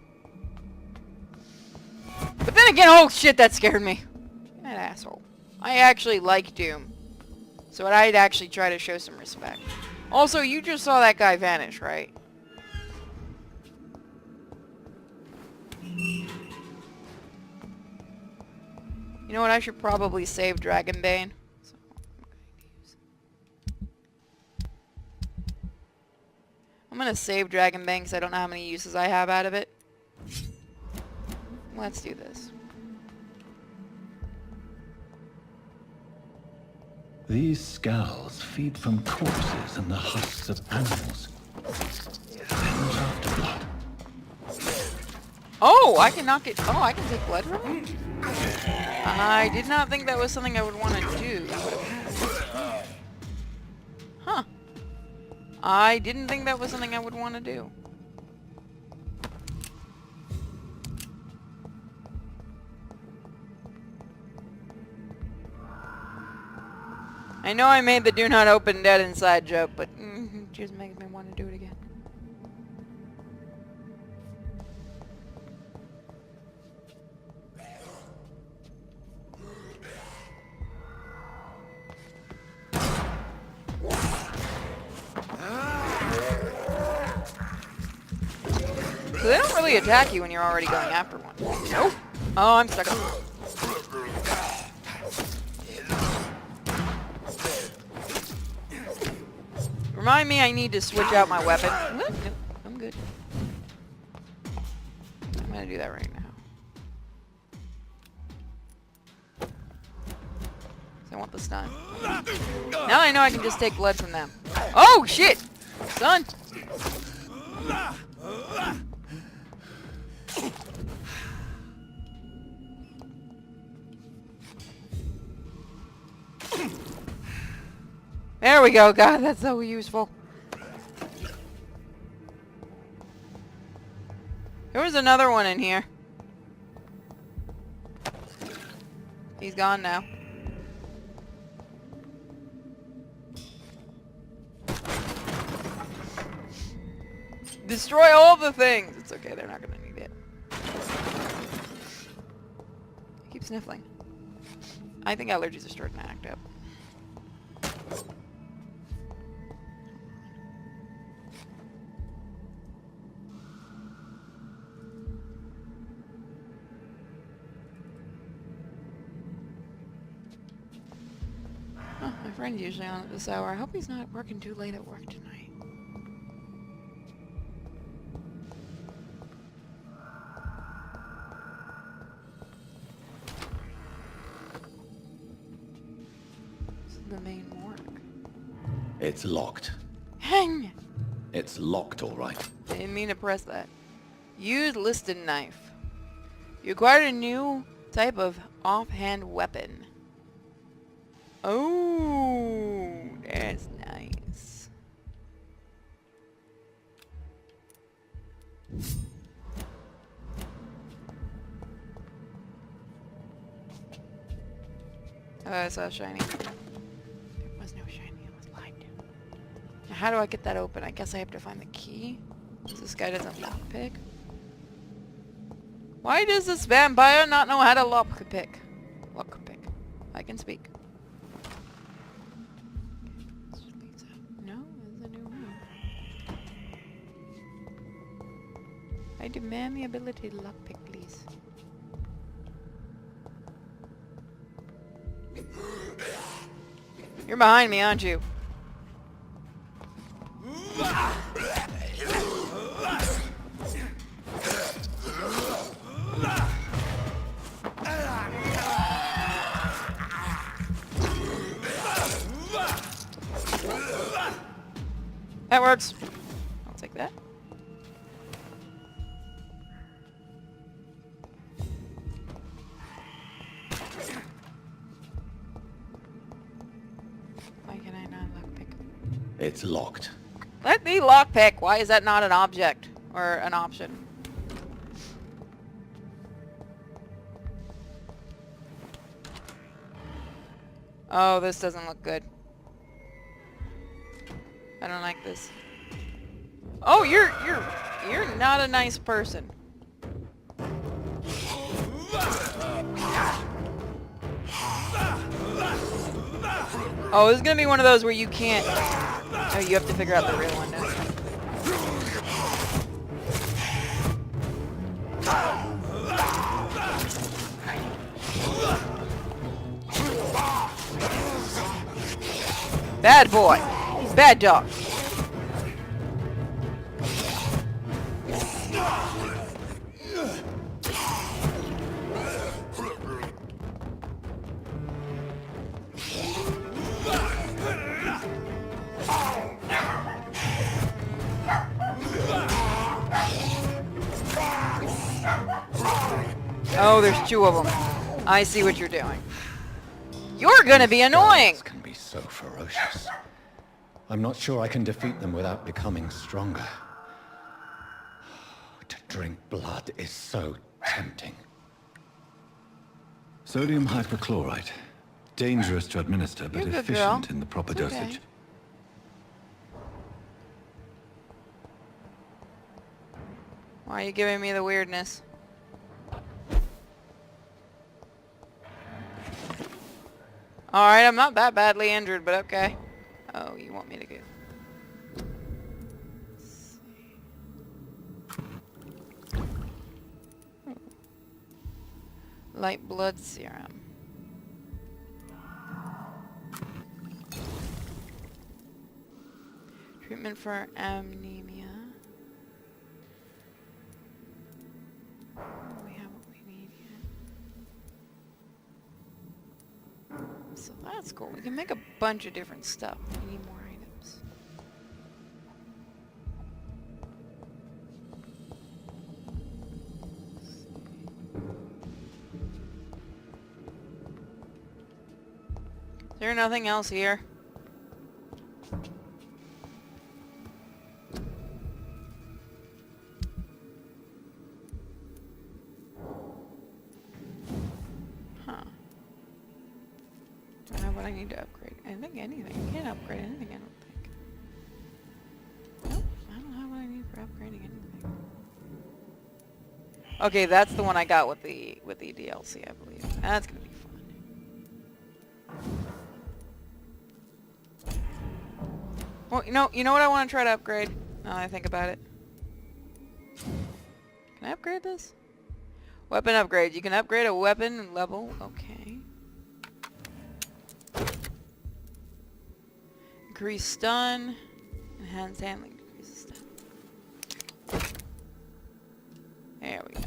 But then again, oh shit, that scared me. That asshole. I actually like Doom. So I'd actually try to show some respect. Also, you just saw that guy vanish, right? You know what, I should probably save Dragonbane. So I'm gonna save Dragonbane because I don't know how many uses I have out of it. Let's do this. These skulls feed from corpses and the husks of animals. And after blood. Oh, I can knock it. Oh, I can take blood from it? I did not think that was something I would want to do. Huh. I didn't think that was something I would want to do. I know I made the do not open dead inside joke, but it just makes me want to do it again. So they don't really attack you when you're already going after one. Nope. Oh, I'm stuck up. Remind me I need to switch out my weapon. Nope, I'm good. I'm gonna do that right now. I want the stun. Now I know I can just take blood from them. Oh shit! Son! There we go, God, that's so useful. There was another one in here. He's gone now. Destroy all the things! It's okay, they're not gonna need it. I keep sniffling. I think allergies are starting to act up. friend's usually on at this hour. I hope he's not working too late at work tonight. This is the main morgue. It's locked. Hang! It's locked, all right. Didn't mean to press that. Use listed knife. You acquired a new type of offhand weapon. Oh, that's nice. Oh, I saw shiny. There was no shiny, it was light. Now how do I get that open? I guess I have to find the key. This guy doesn't lockpick. Why does this vampire not know how to lockpick? Lockpick. I can speak. No, there's a new room. I demand the ability to lockpick, please. You're behind me, aren't you? That works. I'll take that. Why can I not lockpick? It's locked. Let me lockpick. Why is that not an object or an option? Oh, this doesn't look good. I don't like this. Oh, you're not a nice person. Oh, this is gonna be one of those where you can't. Oh, you have to figure out the real one now. Bad boy. Bad dog. Oh, there's two of them. I see what you're doing. You're gonna be annoying! Guards can be so ferocious. I'm not sure I can defeat them without becoming stronger. To drink blood is so tempting. Sodium hypochlorite. Dangerous to administer, but You're a good efficient girl. in the proper It's okay. dosage. Why are you giving me the weirdness? Alright, I'm not that badly injured, but okay. Oh, you want me to go? Let's see. Light blood serum. Treatment for anemia. We have what we need here. So that's cool. We can make a bunch of different stuff. We need more items. Is there nothing else here? Huh. Do I have what I need to upgrade? I think anything. I can't upgrade anything, I don't think. Nope, I don't have what I need for upgrading anything. Okay, that's the one I got with the DLC, I believe. That's gonna be fun. Well, you know what I want to try to upgrade? Now that I think about it. Can I upgrade this? Weapon upgrade. You can upgrade a weapon level. Okay. increase stun. Enhanced handling decreases stun. There we go.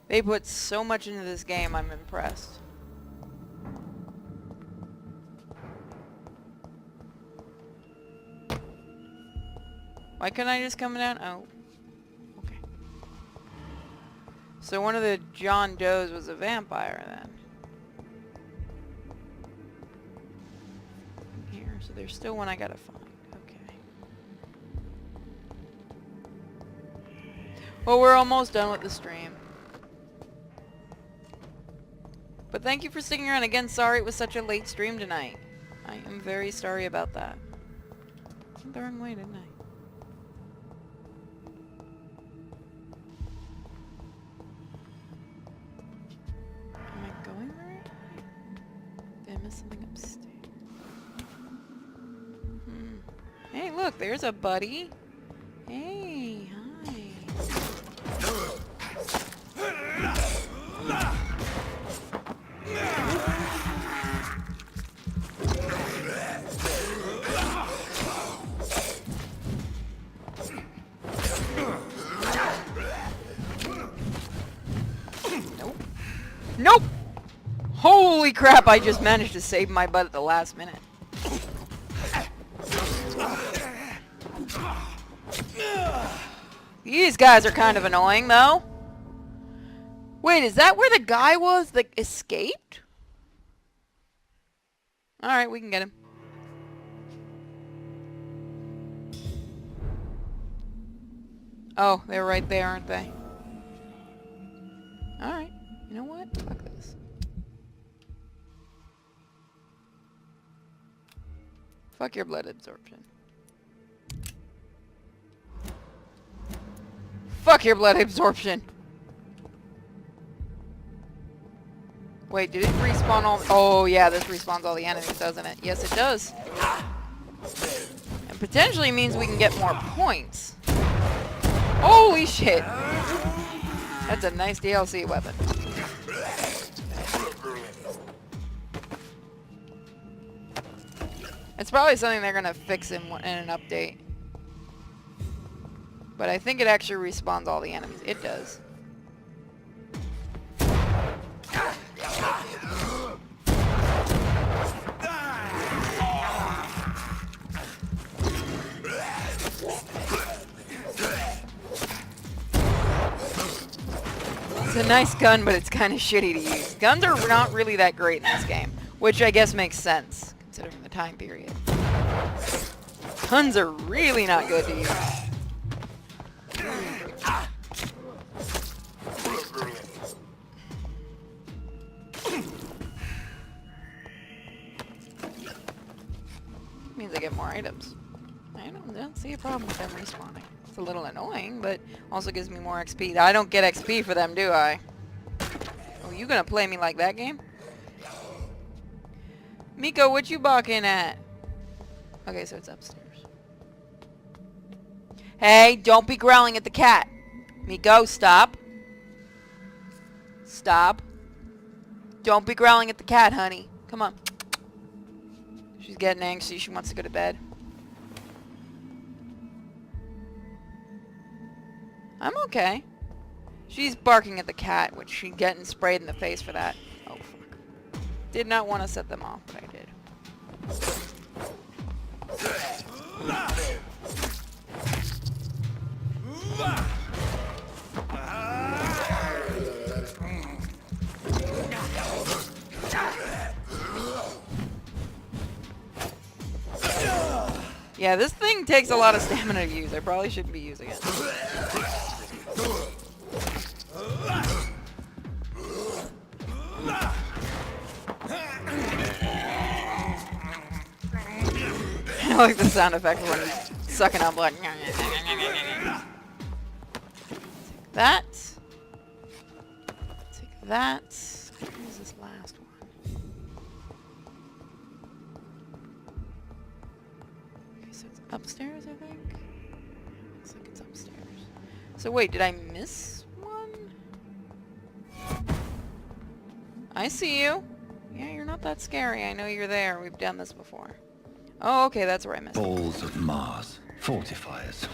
They put so much into this game, I'm impressed. Why couldn't I just come down? Oh. Okay. So one of the John Does was a vampire then. Here, so there's still one I gotta find. Okay. Well, we're almost done with the stream. But thank you for sticking around. Again, sorry it was such a late stream tonight. I am very sorry about that. I went the wrong way, didn't I? Am I going the right way? Did I miss something upstairs? Hey, look, there's a buddy. Hey, hi. Nope! Holy crap, I just managed to save my butt at the last minute. These guys are kind of annoying, though. Wait, is that where the guy was that escaped? Alright, we can get him. Oh, they're right there, aren't they? Alright. You know what? Fuck this. Fuck your blood absorption. Fuck your blood absorption! Wait, did it respawn all... Oh, yeah, this respawns all the enemies, doesn't it? Yes, it does. And potentially means we can get more points. Holy shit! That's a nice DLC weapon. It's probably something they're gonna fix in an update. But I think it actually respawns all the enemies. It does. It's a nice gun, but it's kind of shitty to use. Guns are not really that great in this game, which I guess makes sense, considering the time period. Guns are really not good to use. Means I get more items. I don't see a problem with them respawning. It's a little annoying, but also gives me more XP. I don't get XP for them, do I? Oh, you gonna play me like that game? Miko, what you balking at? Okay, so it's upstairs. Hey, don't be growling at the cat. Miko, stop. Stop. Don't be growling at the cat, honey. Come on. She's getting angsty. She wants to go to bed. I'm okay. She's barking at the cat, which she's getting sprayed in the face for that. Oh, fuck. Did not want to set them off, but I did. Yeah, this thing takes a lot of stamina to use. I probably shouldn't be using it. I like the sound effect when he's sucking out blood. Take that. Take that. Where's this last one? Okay, so it's upstairs, I think. Looks like it's upstairs. So wait, did I miss one? I see you. Yeah, you're not not that scary. I know you're there. We've done this before. Oh, okay, that's where I missed it. Balls of Mars. Fortifiers.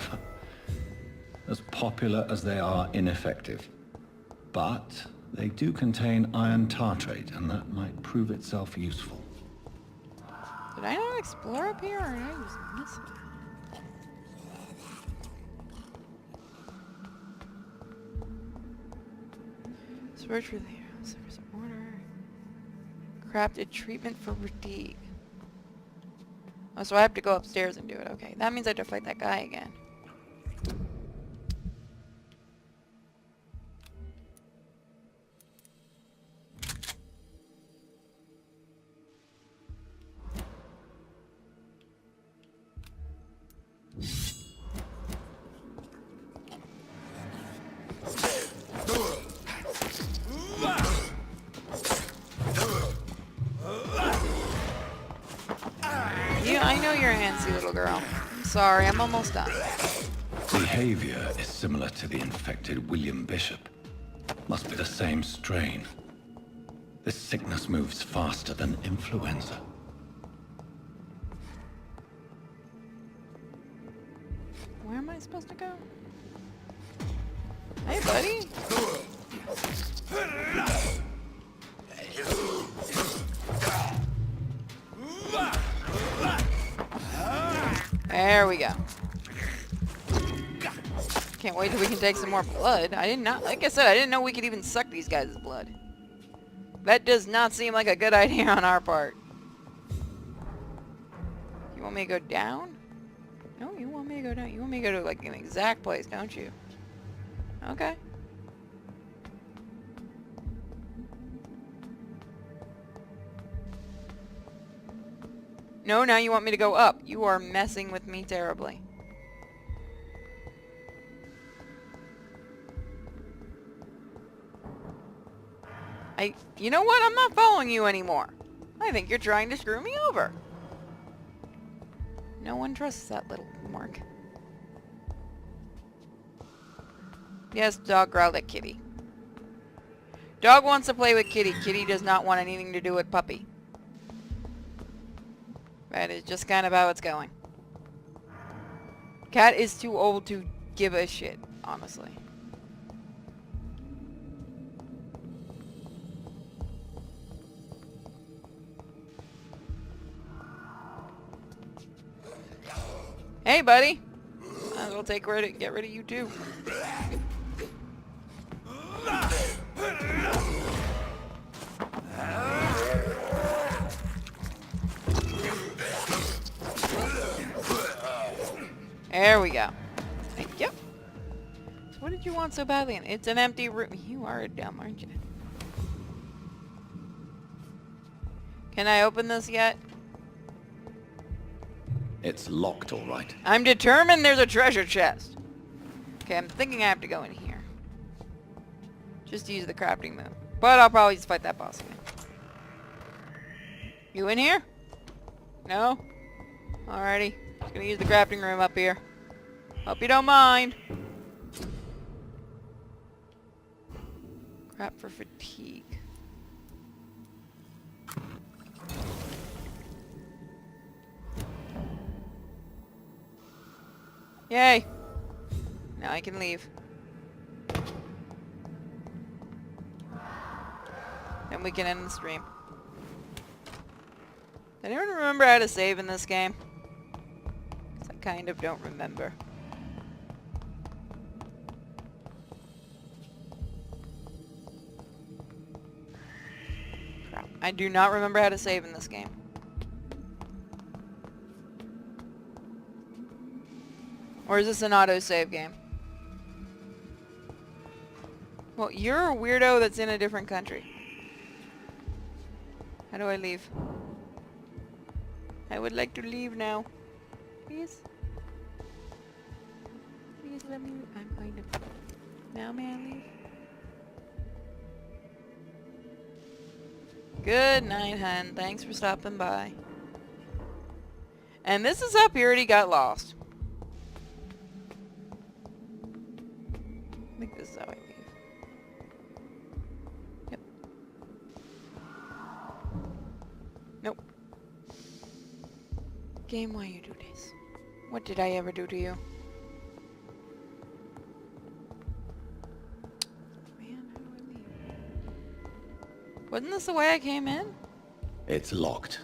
As popular as they are ineffective. But they do contain iron tartrate, and that might prove itself useful. Did I not explore up here, or did I just miss it? Search for the service order. Crafted treatment for fatigue. Oh, so I have to go upstairs and do it. Okay, that means I have to fight that guy again. I know you're antsy, little girl. I'm sorry, I'm almost done. Behavior is similar to the infected William Bishop. Must be the same strain. This sickness moves faster than influenza. Where am I supposed to go? Hey, buddy. There we go. Can't wait till we can take some more blood. I did not, like I said, I didn't know we could even suck these guys' blood. That does not seem like a good idea on our part. You want me to go down? No, you want me to go down. You want me to go to like an exact place, don't you? Okay. No, now you want me to go up. You are messing with me terribly. You know what? I'm not following you anymore. I think you're trying to screw me over. No one trusts that little mark. Yes, dog growled at kitty. Dog wants to play with kitty. Kitty does not want anything to do with puppy. That is just kind of how it's going. Cat is too old to give a shit, honestly. Hey, buddy. Might as well get rid of you too. There we go. Thank you. So what did you want so badly? It's an empty room. You are dumb, aren't you? Can I open this yet? It's locked, all right. I'm determined there's a treasure chest. Okay, I'm thinking I have to go in here. Just to use the crafting move. But I'll probably just fight that boss again. You in here? No? Alrighty. Just gonna use the crafting room up here. Hope you don't mind. Crap for fatigue. Yay! Now I can leave. And we can end the stream. Does anyone remember how to save in this game? 'Cause I kind of don't remember. Crap. I do not remember how to save in this game. Or is this an auto-save game? Well, you're a weirdo that's in a different country. How do I leave? I would like to leave now. Please? Please let me... I'm going to... Now may I leave? Good night, hun. Thanks for stopping by. And this is how Purity got lost. I think this is how I leave. Yep. Game, why you do this? What did I ever do to you? Man, how do I leave? Wasn't this the way I came in? It's locked.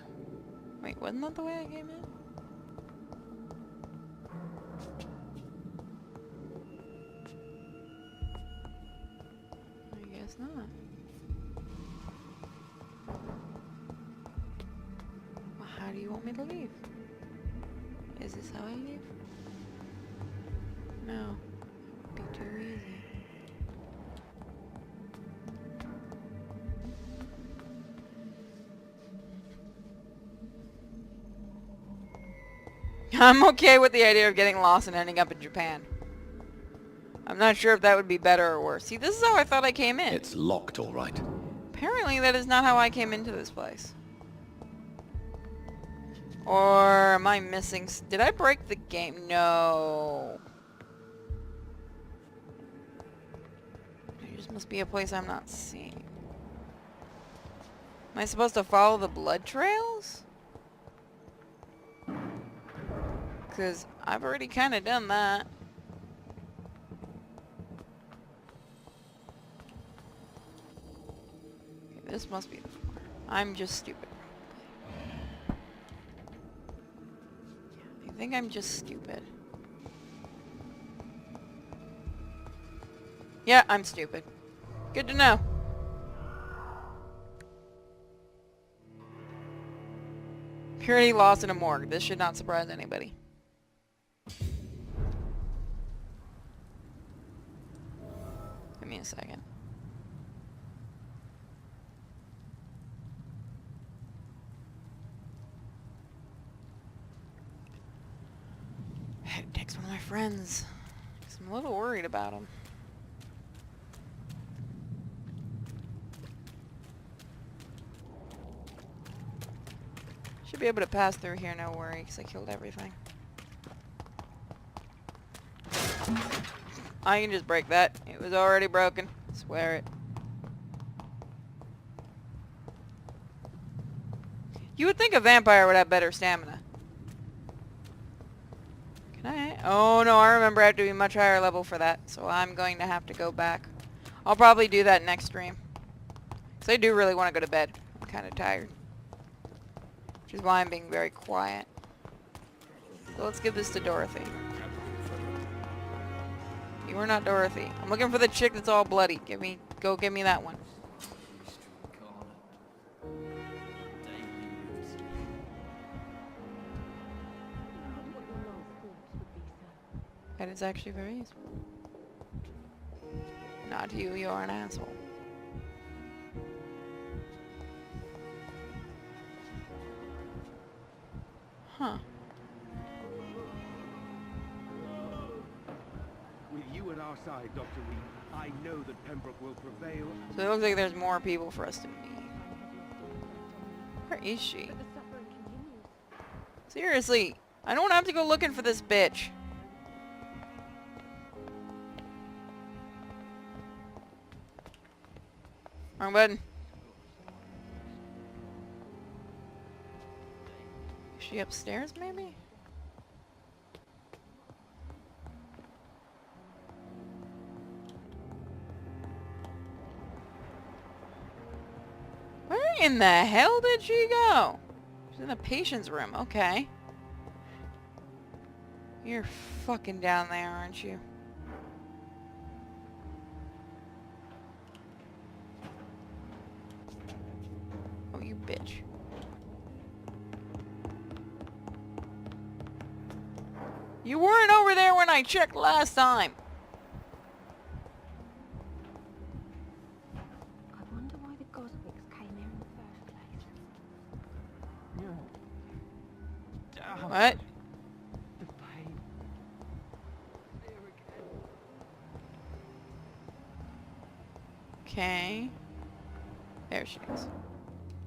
Wait, wasn't that the way I came in? I guess not. Well, how do you want me to leave? Is this how I leave? No. That would be too easy. I'm okay with the idea of getting lost and ending up in Japan. I'm not sure if that would be better or worse. See, this is how I thought I came in. It's locked, all right. Apparently that is not how I came into this place. Or am I missing... Did I break the game? No. There just must be a place I'm not seeing. Am I supposed to follow the blood trails? Because I've already kind of done that. Okay, this must be the floor. I'm just stupid. I think I'm just stupid. Yeah, I'm stupid. Good to know. Purity lost in a morgue. This should not surprise anybody. Give me a second. I had to text one of my friends, 'cause I'm a little worried about him. Should be able to pass through here, no worry, because I killed everything. I can just break that. It was already broken. Swear it. You would think a vampire would have better stamina. Can I? Oh no, I remember I have to be much higher level for that, so I'm going to have to go back. I'll probably do that next stream. Because I do really want to go to bed. I'm kind of tired. Which is why I'm being very quiet. So let's give this to Dorothy. You are not Dorothy. I'm looking for the chick that's all bloody. Go give me that one. That is actually very useful. Not you, you're an asshole. Huh. With you at our side, Dr. Reed, I know that Pembroke will prevail. So it looks like there's more people for us to meet. Where is she? Seriously, I don't have to go looking for this bitch. Wrong button. Is she upstairs, maybe? Where in the hell did she go? She's in the patient's room. Okay. You're fucking down there, aren't you? Oh, you bitch. You weren't over there when I checked last time. I wonder why the Goswicks came here in the first place. What? The pain. There again. Okay. There she is.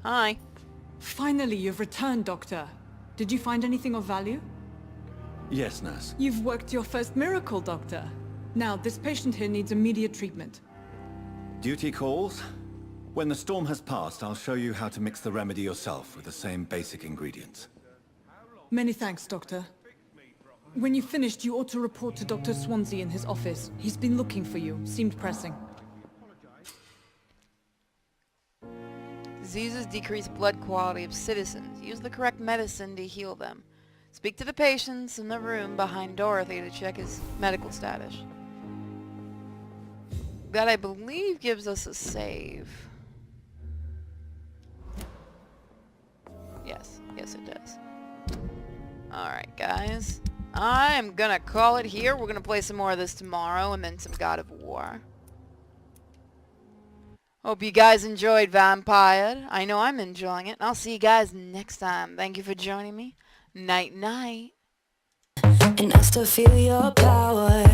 Hi. Finally, you've returned, Doctor. Did you find anything of value? Yes, nurse. You've worked your first miracle, Doctor. Now, this patient here needs immediate treatment. Duty calls. When the storm has passed, I'll show you how to mix the remedy yourself with the same basic ingredients. Many thanks, Doctor. When you finished, you ought to report to Dr. Swansea in his office. He's been looking for you. Seemed pressing. Diseases decrease blood quality of citizens. Use the correct medicine to heal them. Speak to the patients in the room behind Dorothy to check his medical status. That, I believe, gives us a save. Yes, it does. Alright, guys. I'm gonna call it here. We're gonna play some more of this tomorrow, and then some God of War. Hope you guys enjoyed Vampyr. I know I'm enjoying it. I'll see you guys next time. Thank you for joining me. Night, night. And I still feel your power.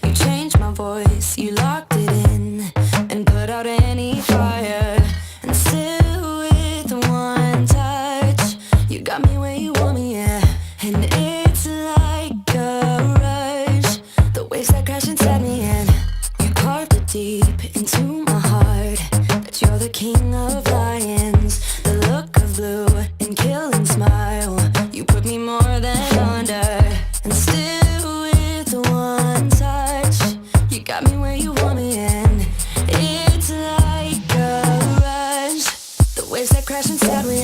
You changed my voice, you locked it in, and put out any fire. And still with one touch, you got me where you want me, yeah. And it's like a rush, the waves that crash inside me, and you carved it deep into my heart, that you're the king of lions. The look of blue and killing smile, you put me more than under. And still with one touch, you got me where you want me, and it's like a rush, the waves that crash inside me.